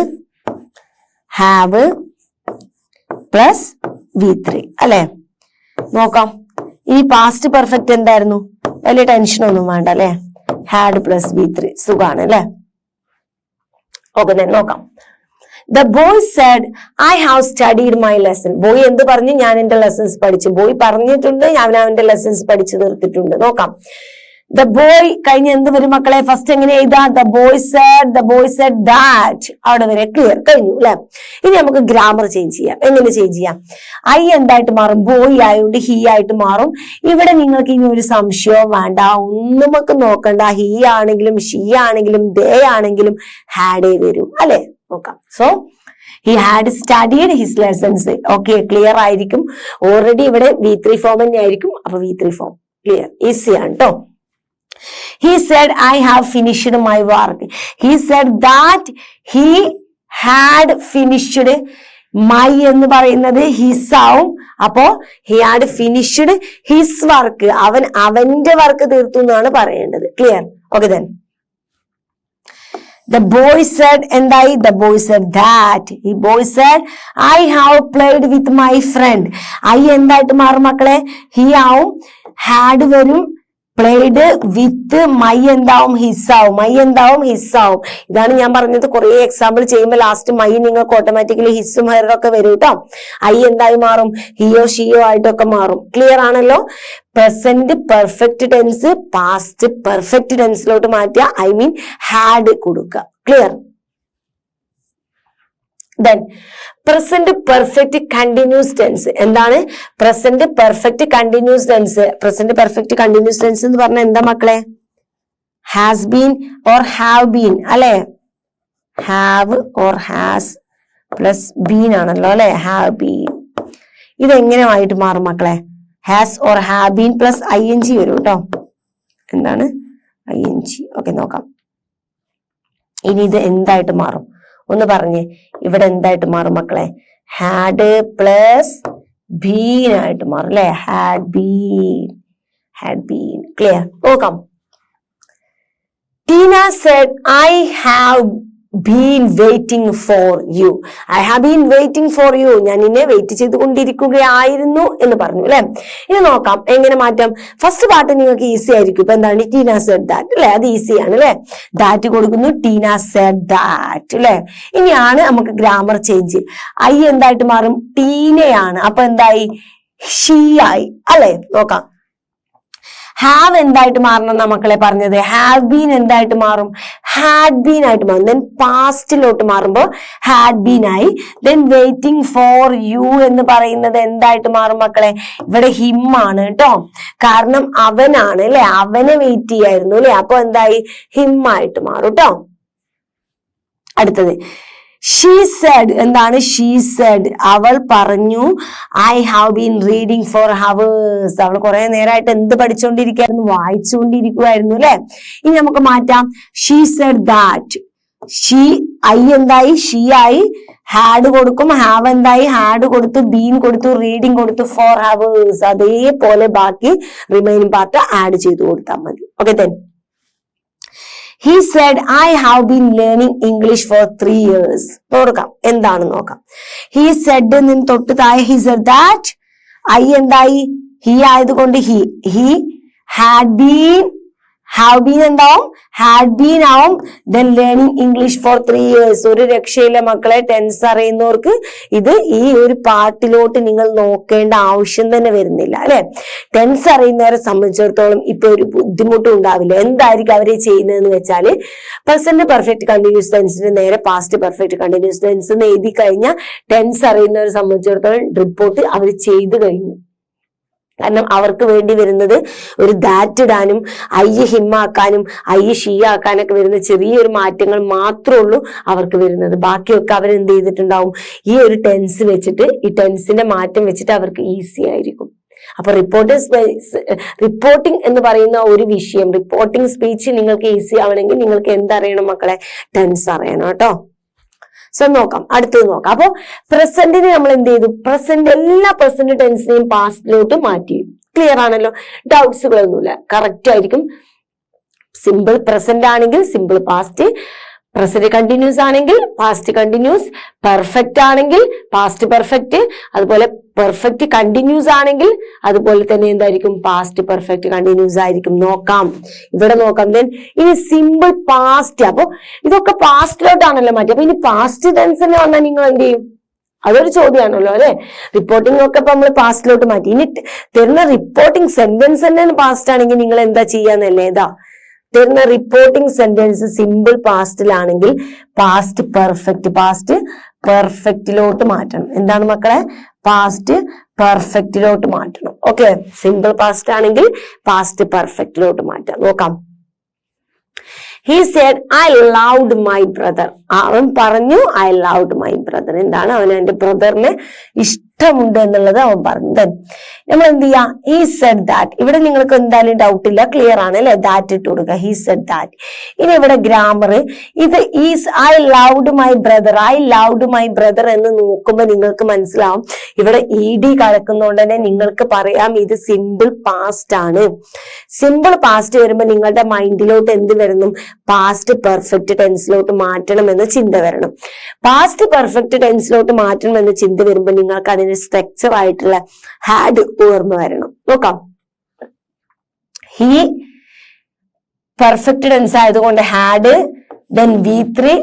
ഹാവ് പ്ലസ് V3 അല്ലെ? നോക്കാം. ഇനി പാസ്റ്റ് പെർഫെക്റ്റ് എന്തായിരുന്നു? വലിയ ടെൻഷൻ ഒന്നും വേണ്ട അല്ലെ? Had plus V3. സുഖാണ് അല്ലെ? ഓക്കെ, നോക്കാം. The boy said I have studied my lesson. Boy എന്ത് പറഞ്ഞു? ഞാൻ എന്റെ ലെസൺസ് പഠിച്ചു. ബോയ് പറഞ്ഞിട്ടുണ്ട്, ഞാൻ അവന്റെ ലെസൺസ് പഠിച്ചു തീർത്തിട്ടുണ്ട്. നോക്കാം. The boy കഴിഞ്ഞ എന്ത് വരും മക്കളെ? ഫസ്റ്റ് എങ്ങനെ എഴുതാ? The boy said that. അവിടെ വരെ ക്ലിയർ കഴിഞ്ഞു അല്ലെ? ഇനി നമുക്ക് ഗ്രാമർ ചേഞ്ച് ചെയ്യാം. എങ്ങനെ ചേഞ്ച് ചെയ്യാം? എന്തായിട്ട് മാറും? ബോയ് ആയതുകൊണ്ട് ഹി ആയിട്ട് മാറും. ഇവിടെ നിങ്ങൾക്ക് ഇനി ഒരു സംശയവും വേണ്ട, ഒന്നും നമുക്ക് നോക്കണ്ട. ഹി ആണെങ്കിലും ഷീ ആണെങ്കിലും ദേ ആണെങ്കിലും ഹാഡേ വരും അല്ലെ? നോക്കാം. So he had studied his lessons. Okay, clear ആയിരിക്കും. ഓൾറെഡി ഇവിടെ V3 ഫോം തന്നെ ആയിരിക്കും. അപ്പൊ V3 ഫോം ക്ലിയർ, ഈസി ആണ് കേട്ടോ. He said I have finished my work. He said that he had finished my എന്ന് പറയുന്നത് his ആവും. അപ്പോ he had finished his work. അവന്റെ വർക്ക് തീർത്തു എന്നാണ് പറയേണ്ടത്. Clear? Okay, then the boy said എന്തായി? the boy said that. the boy said I have played with my friend. എന്തായിട്ട് മാറും മക്കളെ? he ആവും. had വരും. പ്ലേഡ് വിത്ത് മൈ എന്താവും? ഹിസ് ആവും. മൈ എന്താവും? ഹിസ് ആവും. ഇതാണ് ഞാൻ പറഞ്ഞത്. കുറെ എക്സാമ്പിൾ ചെയ്യുമ്പോൾ ലാസ്റ്റ് മൈ നിങ്ങൾക്ക് ഓട്ടോമാറ്റിക്കലി ഹിസും ഹെറും ഒക്കെ വരും കേട്ടോ. എന്തായി മാറും? ഹിയോ ഷിയോ ആയിട്ടൊക്കെ മാറും. ക്ലിയർ ആണല്ലോ? Present perfect tense past perfect ടെൻസിലോട്ട് മാറ്റുക. ഐ മീൻ ഹാഡ് കൊടുക്കുക. Clear? Then present perfect continuous tense. എന്താണ് present perfect continuous tense? Present perfect continuous tense എന്ന് പറഞ്ഞാൽ എന്താ മക്കളെ? Has been or have been അല്ലെ? Have or has plus been ആണല്ലോ അല്ലെ? Have been. ഇതെങ്ങനെയായിട്ട് മാറും മക്കളെ? Has or have been plus ING വരും കേട്ടോ. എന്താണ് ING? ഓക്കെ, നോക്കാം. ഇനി ഇത് എന്തായിട്ട് മാറും ഒന്ന് പറഞ്ഞേ. ഇവിടെ എന്തായിട്ട് മാറും മക്കളെ? ഹാഡ് പ്ലസ് ബീൻ ആയിട്ട് മാറും അല്ലെ? Had been. ക്ലിയർ? നോക്കാം. Tina said I have been waiting for you. I have been waiting for you. ഞാൻ നിന്നെ വെയിറ്റ് ചെയ്തുകൊണ്ടിരിക്കുകയായിരുന്നു എന്ന് പറഞ്ഞു അല്ലെ? ഇനി നോക്കാം എങ്ങനെ മാറ്റാം. ഫസ്റ്റ് പാർട്ട് നിങ്ങൾക്ക് ഈസി ആയിരിക്കും. ഇപ്പൊ എന്താണ്? ടീന സെഡ് ദാറ്റ് അല്ലെ? അത് ഈസിയാണ് അല്ലെ? ദാറ്റ് കൊടുക്കുന്നു, ടീന സെഡ് ദാറ്റ് അല്ലെ? ഇനിയാണ് നമുക്ക് ഗ്രാമർ ചേഞ്ച്. ഐ എന്തായിട്ട് മാറും? ടീനയാണ്. അപ്പൊ എന്തായി? ഷീ ആയി അല്ലെ? നോക്കാം. ഹാവ് എന്തായിട്ട് മാറണം എന്നാ മക്കളെ പറഞ്ഞത്? ഹാവ് ബീൻ എന്തായിട്ട് മാറും? ഹാഡ് ബീൻ ആയിട്ട് മാറും. ദെൻ പാസ്റ്റിലോട്ട് മാറുമ്പോ ഹാഡ് ബീൻ ആയി. ദെൻ വെയിറ്റിംഗ് ഫോർ യു എന്ന് പറയുന്നത് എന്തായിട്ട് മാറും മക്കളെ? ഇവിടെ ഹിം ആണ് കേട്ടോ. കാരണം അവനാണ് അല്ലെ? അവനെ വെയിറ്റ് ചെയ്യായിരുന്നു അല്ലെ? അപ്പൊ എന്തായി? ഹിം ആയിട്ട് മാറും കേട്ടോ. അടുത്തത് ഷീ സെഡ് എന്താണ്? ഷീ സെഡ് അവൾ പറഞ്ഞു I have been reading for hours. അവൾ കുറെ നേരമായിട്ട് എന്ത് പഠിച്ചുകൊണ്ടിരിക്കുകയായിരുന്നു? വായിച്ചുകൊണ്ടിരിക്കുവായിരുന്നു അല്ലെ? ഇനി നമുക്ക് മാറ്റാം. She said that. She I എന്തായി? ഷീ ആയി. ഹാഡ് കൊടുക്കും. ഹാവ് എന്തായി? ഹാഡ് കൊടുത്തു. ബീൻ കൊടുത്തു. റീഡിങ് കൊടുത്തു. For hours. അതേപോലെ ബാക്കി റിമൈനിങ് പാർട്ട് ആഡ് ചെയ്ത് കൊടുത്താൽ മതി. Okay then he said I have been learning English for 3 years. നോക്കാം എന്താണ് നോക്കാം. he said നിന്ന് തൊട്ട് താഴെ he said that. I എന്തായി? he ആയതുകൊണ്ട് he had been have been എന്താവും? had been ആവും. then learning English for 3 years. ഒരു രക്ഷയില്ല മക്കളെ. ടെൻസ് അറിയുന്നവർക്ക് ഇത് ഈ ഒരു പാർട്ടിലോട്ട് നിങ്ങൾ നോക്കേണ്ട ആവശ്യം തന്നെ വരുന്നില്ല അല്ലെ? ടെൻസ് അറിയുന്നവരെ സംബന്ധിച്ചിടത്തോളം ഇപ്പൊ ഒരു ബുദ്ധിമുട്ടും ഉണ്ടാവില്ല. എന്തായിരിക്കും അവര് ചെയ്യുന്നതെന്ന് വെച്ചാല് പ്രസന്റ് പെർഫെക്റ്റ് കണ്ടിന്യൂസ് ടെൻസിന് നേരെ പാസ്റ്റ് പെർഫെക്റ്റ് കണ്ടിന്യൂസ് ടെൻസ് എന്ന് എഴുതി കഴിഞ്ഞാൽ ടെൻസ് അറിയുന്നവരെ സംബന്ധിച്ചിടത്തോളം റിപ്പോർട്ട് അവർ ചെയ്തു കഴിഞ്ഞു. കാരണം അവർക്ക് വേണ്ടി വരുന്നത് ഒരു ദാറ്റ് ഇടാനും ഐ ഹിമ്മാക്കാനും ഐ ഷീ ആക്കാനൊക്കെ വരുന്ന ചെറിയൊരു മാറ്റങ്ങൾ മാത്രമേ ഉള്ളൂ അവർക്ക് വരുന്നത്. ബാക്കിയൊക്കെ അവരെന്ത് ചെയ്തിട്ടുണ്ടാവും? ഈ ഒരു ടെൻസ് വെച്ചിട്ട്, ഈ ടെൻസിന്റെ മാറ്റം വെച്ചിട്ട് അവർക്ക് ഈസി ആയിരിക്കും. അപ്പൊ റിപ്പോർട്ടിംഗ് എന്ന് പറയുന്ന ഒരു വിഷയം, റിപ്പോർട്ടിംഗ് സ്പീച്ച് നിങ്ങൾക്ക് ഈസി ആവണമെങ്കിൽ നിങ്ങൾക്ക് എന്തറിയണം മക്കളെ? ടെൻസ് അറിയണം കേട്ടോ. സോ നോക്കാം, അടുത്തത് നോക്കാം. അപ്പൊ പ്രസന്റിന് നമ്മൾ എന്ത് ചെയ്തു? എല്ലാ പ്രസന്റ് ടെൻസിനെയും പാസ്റ്റിലോട്ട് മാറ്റി. ക്ലിയർ ആണല്ലോ? ഡൗട്ട്സുകളൊന്നുമില്ല, കറക്റ്റ് ആയിരിക്കും. സിമ്പിൾ പ്രസന്റ് ആണെങ്കിൽ സിമ്പിൾ പാസ്റ്റ്, പ്രസന്റ് കണ്ടിന്യൂസ് ആണെങ്കിൽ പാസ്റ്റ് കണ്ടിന്യൂസ്, പെർഫെക്റ്റ് ആണെങ്കിൽ പാസ്റ്റ് പെർഫെക്റ്റ്, അതുപോലെ പെർഫെക്റ്റ് കണ്ടിന്യൂസ് ആണെങ്കിൽ അതുപോലെ തന്നെ എന്തായിരിക്കും? പാസ്റ്റ് പെർഫെക്റ്റ് കണ്ടിന്യൂസ് ആയിരിക്കും. നോക്കാം, ഇവിടെ നോക്കാം. ദെൻ ഇനി സിമ്പിൾ പാസ്റ്റ്. അപ്പൊ ഇതൊക്കെ പാസ്റ്റിലോട്ടാണല്ലോ മാറ്റി. അപ്പൊ ഇനി പാസ്റ്റ് ടെൻസ് തന്നെ വന്നാൽ നിങ്ങൾ എന്ത് ചെയ്യും? അതൊരു ചോദ്യമാണല്ലോ അല്ലെ? റിപ്പോർട്ടിംഗ് ഒക്കെ ഇപ്പൊ നമ്മൾ പാസ്റ്റിലോട്ട് മാറ്റി. ഇനി തരുന്ന റിപ്പോർട്ടിംഗ് സെന്റൻസ് തന്നെ പാസ്റ്റ് ആണെങ്കിൽ നിങ്ങൾ എന്താ ചെയ്യാന്നല്ലേ? തരുന്ന റിപ്പോർട്ടിംഗ് സെന്റൻസ് സിമ്പിൾ പാസ്റ്റിലാണെങ്കിൽ പാസ്റ്റ് പെർഫെക്റ്റിലോട്ട് മാറ്റണം. എന്താണ് മക്കളെ? പാസ്റ്റ് പെർഫെക്റ്റിലോട്ട് മാറ്റണം. ഓക്കെ, സിമ്പിൾ പാസ്റ്റ് ആണെങ്കിൽ പാസ്റ്റ് പെർഫെക്റ്റിലോട്ട് മാറ്റാം. നോക്കാം. he said I loved my brother. അവൻ പറഞ്ഞു I loved my brother. എന്താണ്? അവൻ എന്റെ ബ്രദറിനെ ഇഷ്ടമുണ്ട് എന്നുള്ളത് അവൻ പറഞ്ഞു. നമ്മൾ എന്ത് ചെയ്യാം? he said that. ഇവിടെ നിങ്ങൾക്ക് എന്തായാലും ഡൗട്ട് ഇല്ല, ക്ലിയർ ആണ് അല്ലെ? ദാറ്റ് ഇട്ട് കൊടുക്കുക. he said that. ഇനി ഇവിടെ ഗ്രാമർ ഇത് is I loved my brother എന്ന് നോക്കുമ്പോ നിങ്ങൾക്ക് മനസ്സിലാവും ഇവിടെ ED കടക്കുന്നതുകൊണ്ട് തന്നെ നിങ്ങൾക്ക് പറയാം ഇത് സിമ്പിൾ പാസ്റ്റ് ആണ്. സിമ്പിൾ പാസ്റ്റ് വരുമ്പോ നിങ്ങളുടെ മൈൻഡിലോട്ട് എന്ത് വരുന്നു? പാസ്റ്റ് പെർഫെക്റ്റ് ടെൻസിലോട്ട് മാറ്റണം എന്ന ചിന്ത വരണം. പാസ്റ്റ് പെർഫെക്റ്റ് ടെൻസിലോട്ട് മാറ്റണം എന്ന ചിന്ത വരുമ്പോൾ നിങ്ങൾക്ക് അതിന് സ്ട്രക്ചർ ആയിട്ടുള്ള ഹാഡ് ഓർമ്മ വരണം. നോക്കാം. ഹി പെർഫെക്റ്റ് ടെൻസ് ആയതുകൊണ്ട് had, then V3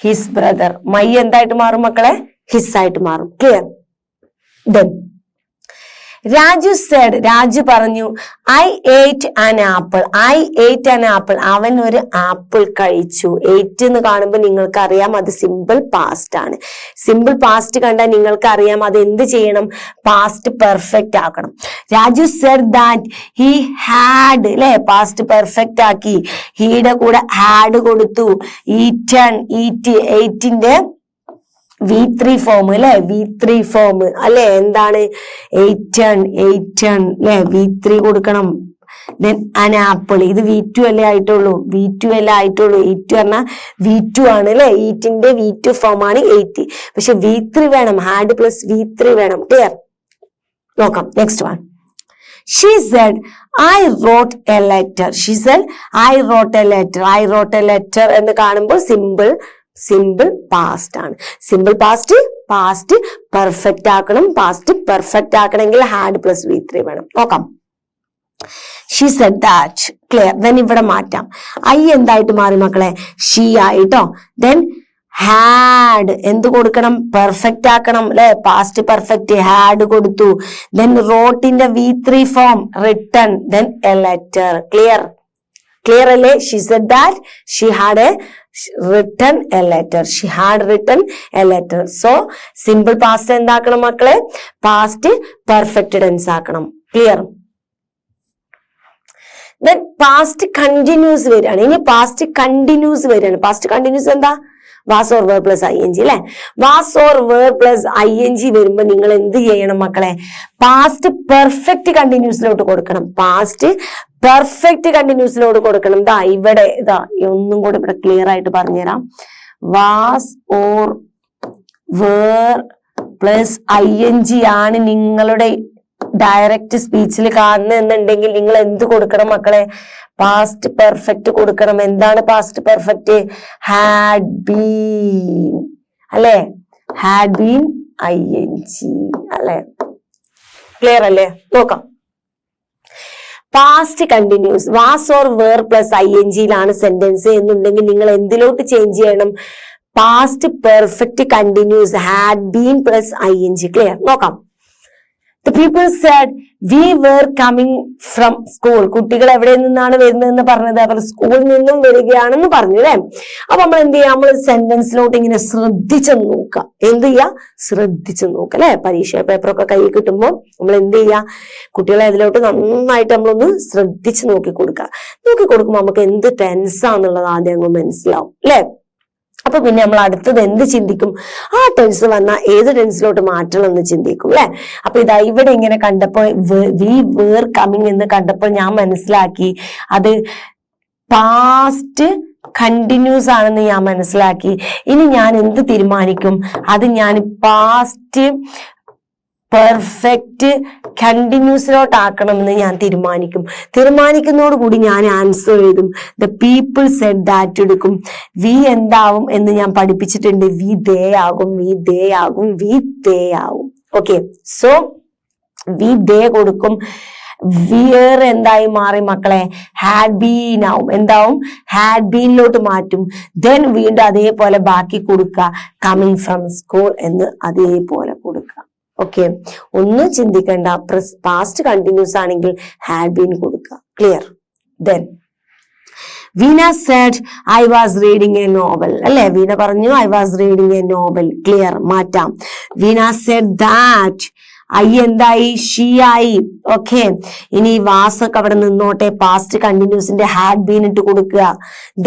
his brother. My എന്തായിട്ട് മാറും മക്കളെ? ഹിസ് ആയിട്ട് മാറും. Clear? Then Raju said. Raju പറഞ്ഞു I ate an apple. അവൻ ഒരു ആപ്പിൾ കഴിച്ചു. 8 എന്ന് കാണുമ്പോൾ നിങ്ങൾക്ക് അറിയാം അത് സിമ്പിൾ പാസ്റ്റ് ആണ്. സിമ്പിൾ പാസ്റ്റ് കണ്ടാൽ നിങ്ങൾക്ക് അറിയാം അത് എന്ത് ചെയ്യണം? പാസ്റ്റ് പെർഫെക്റ്റ് ആക്കണം. Raju said that he had അല്ലെ? പാസ്റ്റ് പെർഫെക്റ്റ് ആക്കി. ഹീയുടെ കൂടെ ഹാഡ് കൊടുത്തു. eaten 8ന്റെ V3 ഫോം അല്ലെ? V3 ഫോം അല്ലെ? എന്താണ്? eaten അല്ലെ? V3 കൊടുക്കണം. ദെൻ an apple, ഇത് V2 അല്ലേ ആയിട്ടുള്ളൂ, V2 അല്ലേ ആയിട്ടുള്ളൂ. E2 പറഞ്ഞാൽ V2 ആണ് അല്ലെ, ഈറ്റിന്റെ V2 ഫോം ആണ് 80. പക്ഷെ V3 വേണം, had പ്ലസ് V3 വേണം. ക്ലിയർ? നോക്കാം next one. She said, I wrote a letter. She said, I wrote a letter. I wrote a letter എന്ന് കാണുമ്പോൾ സിമ്പിൾ പാസ്റ്റ് ആണ്. സിമ്പിൾ പാസ്റ്റ് പെർഫെക്റ്റ് ആക്കണം. പാസ്റ്റ് പെർഫെക്റ്റ് ആക്കണമെങ്കിൽ ഹാഡ് പ്ലസ് V3 വേണം. നോക്കാം. She said that. Clear? Then ഇവിടെ മാറ്റാം. I എന്തായിട്ട് മാറി മക്കളെ? She ആയിട്ടോ. ദെൻ ഹാഡ് എന്ത് കൊടുക്കണം? പെർഫെക്റ്റ് ആക്കണം അല്ലെ, പാസ്റ്റ് പെർഫെക്റ്റ്. ഹാഡ് കൊടുത്തു. ദെൻ റോട്ടിന്റെ V3 form written, then a letter. Clear അല്ലേ? She said that she had written a letter. She had written a letter. So simple past എന്താക്കണം മക്കളെ? പാസ്റ്റ് പെർഫെക്റ്റ് ടെൻസ് ആക്കണം. ക്ലിയർ? ദെൻ പാസ്റ്റ് കണ്ടിന്യൂസ് വരികയാണ്. ഇനി പാസ്റ്റ് കണ്ടിന്യൂസ് വരികയാണ്. പാസ്റ്റ് കണ്ടിന്യൂസ് എന്താ? Was or were plus ING അല്ലെ. Was or were plus ING വരുമ്പോ നിങ്ങൾ എന്ത് ചെയ്യണം മക്കളെ? പാസ്റ്റ് പെർഫെക്റ്റ് കണ്ടിന്യൂസിലോട്ട് കൊടുക്കണം. പാസ്റ്റ് പെർഫെക്റ്റ് കണ്ടിന്യൂസിലോട്ട് കൊടുക്കണം. ഇതാ ഇവിടെ ഇതാ ഒന്നും കൂടെ ഇവിടെ ക്ലിയർ ആയിട്ട് പറഞ്ഞുതരാം. Was or were plus ING ആണ് നിങ്ങളുടെ ഡയറക്റ്റ് സ്പീച്ചിൽ കാണുന്നുണ്ടെങ്കിൽ നിങ്ങൾ എന്ത് കൊടുക്കണം മക്കളെ? പാസ്റ്റ് പെർഫെക്റ്റ് കൊടുക്കണം. എന്താണ് പാസ്റ്റ് പെർഫെക്റ്റ്? ഹാഡ് ബീൻ അല്ലെ, ഹാഡ് ബീൻ ING അല്ലെ. ക്ലിയർ അല്ലേ? നോക്കാം. Past continuous was or were plus ING ലാണ് സെന്റൻസ് എന്നുണ്ടെങ്കിൽ നിങ്ങൾ എന്തിലോട്ട് ചേഞ്ച് ചെയ്യണം? Past perfect continuous had been plus ING. Clear? നോക്കാം. The people said we were coming from school. കുട്ടികൾ എവിടെ നിന്നാണ് വരുന്നതെന്ന് പറഞ്ഞത്? അവർ സ്കൂളിൽ നിന്നും വരികയാണെന്ന് പറഞ്ഞു അല്ലെ. അപ്പൊ നമ്മൾ എന്ത് ചെയ്യാം? നമ്മൾ സെന്റൻസിലോട്ട് ഇങ്ങനെ ശ്രദ്ധിച്ചു നോക്കാം. എന്ത് ചെയ്യാ? ശ്രദ്ധിച്ചു നോക്കാം അല്ലെ. പരീക്ഷ പേപ്പറൊക്കെ കയ്യിൽ കിട്ടുമ്പോൾ നമ്മൾ എന്ത് ചെയ്യാ? കുട്ടികളെ അതിലോട്ട് നന്നായിട്ട് നമ്മളൊന്ന് ശ്രദ്ധിച്ചു നോക്കി കൊടുക്കുമ്പോൾ നമുക്ക് എന്ത് ടെൻസാന്നുള്ളത് ആദ്യം അങ്ങ് മനസ്സിലാവും അല്ലെ. അപ്പൊ പിന്നെ നമ്മൾ അടുത്തത് എന്ത് ചിന്തിക്കും? ആ ടെൻസ് വന്നാൽ ഏത് ടെൻസിലോട്ട് മാറ്റണം എന്ന് ചിന്തിക്കും അല്ലെ. അപ്പൊ ഇതാ ഇവിടെ ഇങ്ങനെ കണ്ടപ്പോൾ വി വേർ കമ്മിങ് എന്ന് കണ്ടപ്പോൾ ഞാൻ മനസ്സിലാക്കി അത് പാസ്റ്റ് കണ്ടിന്യൂസ് ആണെന്ന് ഞാൻ മനസ്സിലാക്കി. ഇനി ഞാൻ എന്ത് തീരുമാനിക്കും? അത് ഞാൻ പാസ്റ്റ് പെർഫെക്റ്റ് കണ്ടിന്യൂസിലോട്ടാക്കണമെന്ന് ഞാൻ തീരുമാനിക്കുന്നതോടുകൂടി ഞാൻ ആൻസർ എഴുതും. ദ പീപ്പിൾ സെഡ് ദാറ്റ് എടുക്കും. വി എന്താവും എന്ന് ഞാൻ പഠിപ്പിച്ചിട്ടുണ്ട്. വി ദേ ആകും. ഓക്കെ, സോ വി ദേ കൊടുക്കും. വിയർ എന്തായി മാറി മക്കളെ? ഹാഡ് ബീൻ ആവും. എന്താവും? ഹാഡ് ബീനിലോട്ട് മാറ്റും. ദെൻ വീണ്ടും അതേപോലെ ബാക്കി കൊടുക്കുക. കമ്മിങ് ഫ്രം സ്കൂൾ എന്ന് അതേപോലെ കൊടുക്കുക. ഓക്കെ, ഒന്നും ചിന്തിക്കണ്ട. പാസ്റ്റ് കണ്ടിന്യൂസ് ആണെങ്കിൽ ഹാഡ് ബീൻ കൊടുക്കുക. Clear? Then Veena said I was reading a novel അല്ലെ. വീണ പറഞ്ഞു I was reading a novel. Clear? മാറ്റാം. Veena said that. ഐ എന്തായി? ഷീ ആയി. ഓക്കെ, ഇനി വാസൊക്കെ അവിടെ നിന്നോട്ടെ. പാസ്റ്റ് കണ്ടിന്യൂസിന്റെ ഹാഡ് ബീൻ ഇട്ട് കൊടുക്കുക.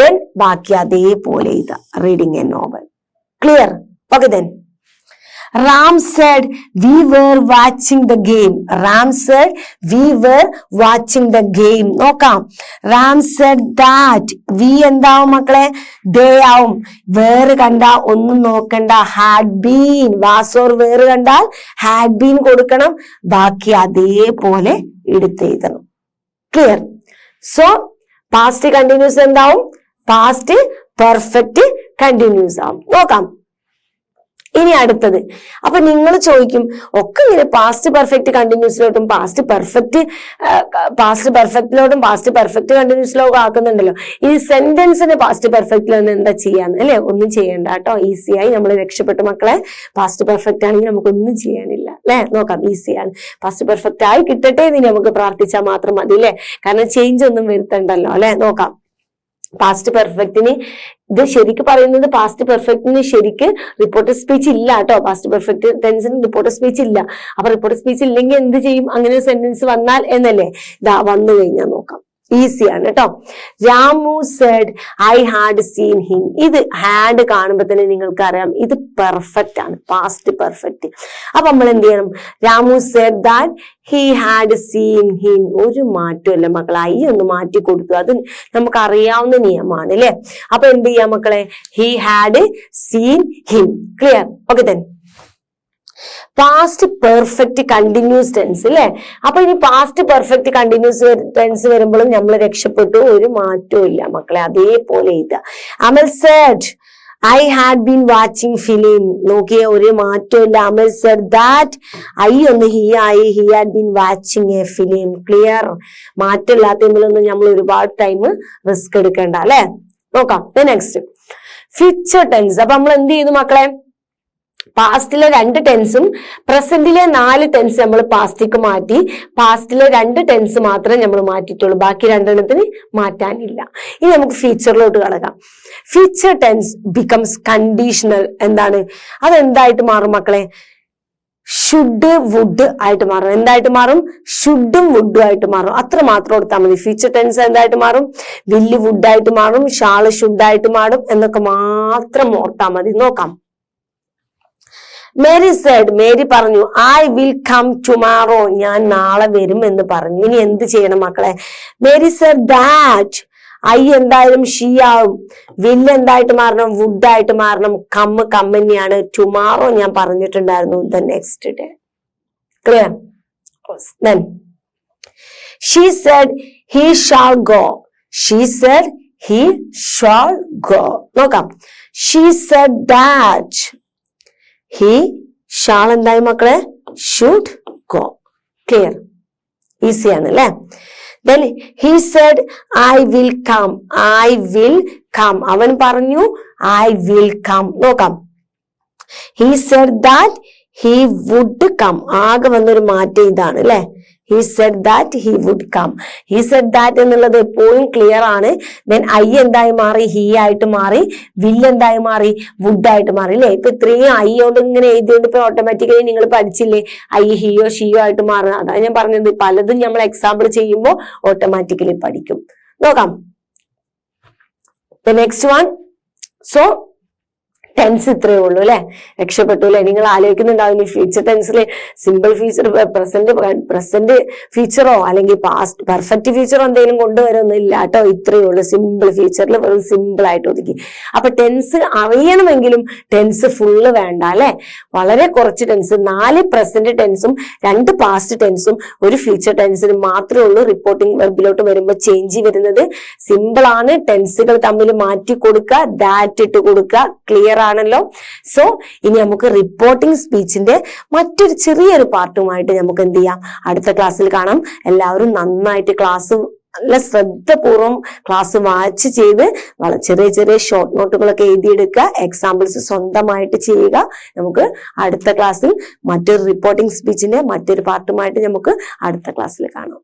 ദെൻ ബാക്കി അതേപോലെ ഇതാ reading a novel. Clear? Okay, then Ram said we were watching the game. Ram said we were watching the game. നോക്കാം. Ram said that. we എന്താവും മക്കളെ? they ആവും. വേറെ കണ്ട ഒന്നും നോക്കണ്ട. had been. was or വേറെ കണ്ടാൽ had been കൊടുക്കണം. ബാക്കി അതേപോലെ എടുത്തെഴുതണം. ക്ലിയർ? സോ പാസ്റ്റ് കണ്ടിന്യൂസ് എന്താവും? പാസ്റ്റ് പെർഫെക്റ്റ് കണ്ടിന്യൂസ് ആവും. നോക്കാം. ഇനി അടുത്തത്. അപ്പൊ നിങ്ങൾ ചോദിക്കും ഒക്കെ ഇങ്ങനെ പാസ്റ്റ് പെർഫെക്റ്റ് കണ്ടിന്യൂസിലോട്ടും പാസ്റ്റ് പെർഫെക്റ്റിലോട്ടും പാസ്റ്റ് പെർഫെക്റ്റ് കണ്ടിന്യൂസിലോട്ടും ആക്കുന്നുണ്ടല്ലോ. ഈ സെന്റൻസിന് പാസ്റ്റ് പെർഫെക്റ്റിൽ എന്താ ചെയ്യാന്ന് അല്ലെ? ഒന്നും ചെയ്യണ്ട കേട്ടോ. ഈസിയായി നമ്മൾ രക്ഷപ്പെട്ടു മക്കളെ. പാസ്റ്റ് പെർഫെക്റ്റ് ആണെങ്കിൽ നമുക്കൊന്നും ചെയ്യാനില്ല അല്ലെ. നോക്കാം, ഈസിയാണ്. പാസ്റ്റ് പെർഫെക്റ്റ് ആയി കിട്ടട്ടെ എന്ന് നമുക്ക് പ്രാർത്ഥിച്ചാൽ മാത്രം മതി അല്ലെ. കാരണം ചേഞ്ച് ഒന്നും വരുത്തണ്ടല്ലോ അല്ലെ. നോക്കാം. പാസ്റ്റ് പെർഫെക്റ്റിന് ഇത് ശരിക്ക് പറയുന്നത് പാസ്റ്റ് പെർഫെക്റ്റിന് ശരിക്ക് റിപ്പോർട്ടഡ് സ്പീച്ച് ഇല്ല കേട്ടോ. പാസ്റ്റ് പെർഫെക്റ്റ് ടെൻസിന് റിപ്പോർട്ടഡ് സ്പീച്ച് ഇല്ല. അപ്പൊ റിപ്പോർട്ടഡ് സ്പീച്ച് ഇല്ലെങ്കിൽ എന്ത് ചെയ്യും? അങ്ങനെ ഒരു സെന്റൻസ് വന്നാൽ എന്നല്ലേ. ഇതാ വന്നു കഴിഞ്ഞാൽ നോക്കാം. ഈസിയാണ് കേട്ടോ. Ramu said I had seen him. ഇത് ഹാഡ് കാണുമ്പോൾ തന്നെ നിങ്ങൾക്ക് അറിയാം ഇത് പെർഫെക്റ്റ് ആണ്, പാസ്റ്റ് പെർഫെക്റ്റ്. അപ്പൊ നമ്മൾ എന്ത് ചെയ്യണം? Ramu said that he had seen him. ഒരു മാറ്റമല്ല മക്കളെ, ഐ ഒന്ന് മാറ്റി കൊടുത്തു, അത് നമുക്ക് അറിയാവുന്ന നിയമമാണ് അല്ലെ. അപ്പൊ എന്ത് ചെയ്യാം മക്കളെ? He had seen him. Clear? Okay then. Past perfect continuous tense അല്ലെ. അപ്പൊ ഇനി പാസ്റ്റ് പെർഫെക്റ്റ് കണ്ടിന്യൂസ് ടെൻസ് വരുമ്പോഴും നമ്മൾ രക്ഷപ്പെട്ടു, ഒരു മാറ്റവും ഇല്ല മക്കളെ, അതേപോലെ ഇത്. Amal said I had been watching film. നോക്കിയ ഒരു മാറ്റവും ഇല്ല. അമൽ സെഡ് ദാറ്റ് ഐ ഒന്ന് ഹി ആയി, he had been watching a film. Clear? മാറ്റമില്ലാത്തതിലൊന്നും നമ്മൾ ഒരുപാട് ടൈം റിസ്ക് എടുക്കണ്ട അല്ലെ. നോക്കാം നെക്സ്റ്റ് ഫ്യൂച്ചർ ടെൻസ്. അപ്പൊ നമ്മൾ എന്ത് ചെയ്തു മക്കളെ? പാസ്റ്റിലെ 2 ടെൻസും പ്രസന്റിലെ 4 ടെൻസ് നമ്മൾ പാസ്റ്റിക്ക് മാറ്റി. പാസ്റ്റിലെ 2 ടെൻസ് മാത്രമേ നമ്മൾ മാറ്റിയിട്ടുള്ളൂ, ബാക്കി 2 മാറ്റാനില്ല. ഇനി നമുക്ക് ഫ്യൂച്ചറിലോട്ട് കടക്കാം. Future tense becomes conditional. എന്താണ്? അതെന്തായിട്ട് മാറും മക്കളെ? ഷുഡ് വുഡ് ആയിട്ട് മാറും. എന്തായിട്ട് മാറും? ഷുഡും വുഡും ആയിട്ട് മാറും. അത്ര മാത്രം കൊടുത്താൽ മതി. ഫ്യൂച്ചർ ടെൻസ് എന്തായിട്ട് മാറും? വില്ല് വുഡ് ആയിട്ട് മാറും, ഷാള് ഷുഡ് ആയിട്ട് മാറും എന്നൊക്കെ മാത്രം ഓർത്താൽ മതി. നോക്കാം. മേരി സെഡ്, മേരി പറഞ്ഞു ഐ വിൽ കം ടുമാറോ. ഞാൻ നാളെ വരും എന്ന് പറഞ്ഞു. ഇനി എന്ത് ചെയ്യണം മക്കളെ? മേരി സെഡ് ദാറ്റ് ഐ എന്തായാലും ഷീ ആവും. വില്ല് എന്തായിട്ട് മാറണം? വുഡ് ആയിട്ട് മാറണം. കമ്മ് കമ്മന്നെയാണ്. ടുമാറോ ഞാൻ പറഞ്ഞിട്ടുണ്ടായിരുന്നു, the next day. Clear? then she said he shall go. she said he shall go. നോക്കാം. she said that he shall എന്തായി മക്കളെ? should go. ക്ലിയർ? ഈസി ആണ് അല്ലെ. then he said I will come. I will come. അവൻ പറഞ്ഞു I will come. നോക്കാം. he said that he would come. ആകെ വന്നൊരു മാറ്റം ഇതാണ് അല്ലെ. he said that he would come. he said that എന്നുള്ളത് എപ്പോഴും ക്ലിയർ ആണ്. then I എന്തായി മാറി? he ആയിട്ട് മാറി. will എന്തായി മാറി? would ആയിട്ട് മാറി അല്ലെ. ഇപ്പൊ ഇത്രയും ഐ യോട് ഇങ്ങനെ എഴുതിയോണ്ട് ഇപ്പൊ ഓട്ടോമാറ്റിക്കലി നിങ്ങൾ പഠിച്ചില്ലേ ഐ ഹിയോ ഷിയോ ആയിട്ട് മാറുക. അതാണ് ഞാൻ പറഞ്ഞത്, പലതും നമ്മൾ എക്സാമ്പിൾ ചെയ്യുമ്പോൾ ഓട്ടോമാറ്റിക്കലി പഠിക്കും. നോക്കാം the next one. so tense ഇത്രയേ ഉള്ളൂ അല്ലെ. രക്ഷപ്പെട്ടു അല്ലെ. നിങ്ങൾ ആലോചിക്കുന്നുണ്ടാവും ഈ ഫ്യൂച്ചർ ടെൻസിൽ സിമ്പിൾ ഫ്യൂച്ചർ, പ്രസന്റ് ഫ്യൂച്ചറോ അല്ലെങ്കിൽ പാസ്റ്റ് പെർഫെക്റ്റ് ഫ്യൂച്ചറോ എന്തെങ്കിലും കൊണ്ടുവരൊന്നും ഇല്ല കേട്ടോ. ഇത്രയേ ഉള്ളൂ. സിമ്പിൾ ഫ്യൂച്ചറിൽ വെറും സിമ്പിൾ ആയിട്ട് ഒതുക്കി. അപ്പൊ ടെൻസ് അറിയണമെങ്കിലും ടെൻസ് ഫുള്ള് വേണ്ട അല്ലെ. വളരെ കുറച്ച് ടെൻസ്, 4 പ്രസന്റ് ടെൻസും 2 പാസ്റ്റ് ടെൻസും 1 ഫ്യൂച്ചർ ടെൻസിന് മാത്രമേ ഉള്ളൂ റിപ്പോർട്ടിംഗ് വെർബിലോട്ട് വരുമ്പോൾ ചേഞ്ച് വരുന്നത്. സിമ്പിൾ ആണ്. ടെൻസുകൾ തമ്മിൽ മാറ്റി കൊടുക്കുക, ദാറ്റ് ഇട്ട് കൊടുക്കുക. ക്ലിയർ ആണല്ലോ. സോ ഇനി നമുക്ക് റിപ്പോർട്ടിംഗ് സ്പീച്ചിന്റെ മറ്റൊരു ചെറിയൊരു പാർട്ടുമായിട്ട് നമുക്ക് എന്ത് ചെയ്യാം? അടുത്ത ക്ലാസ്സിൽ കാണാം. എല്ലാവരും നന്നായിട്ട് ക്ലാസ് നല്ല ശ്രദ്ധപൂർവ്വം ക്ലാസ് വാച്ച് ചെയ്ത് ചെറിയ ചെറിയ ഷോർട്ട് നോട്ടുകളൊക്കെ എഴുതിയെടുക്കുക. എക്സാമ്പിൾസ് സ്വന്തമായിട്ട് ചെയ്യുക. നമുക്ക് അടുത്ത ക്ലാസ്സിൽ മറ്റൊരു റിപ്പോർട്ടിംഗ് സ്പീച്ചിന്റെ മറ്റൊരു പാർട്ടുമായിട്ട് നമുക്ക് അടുത്ത ക്ലാസ്സിൽ കാണാം.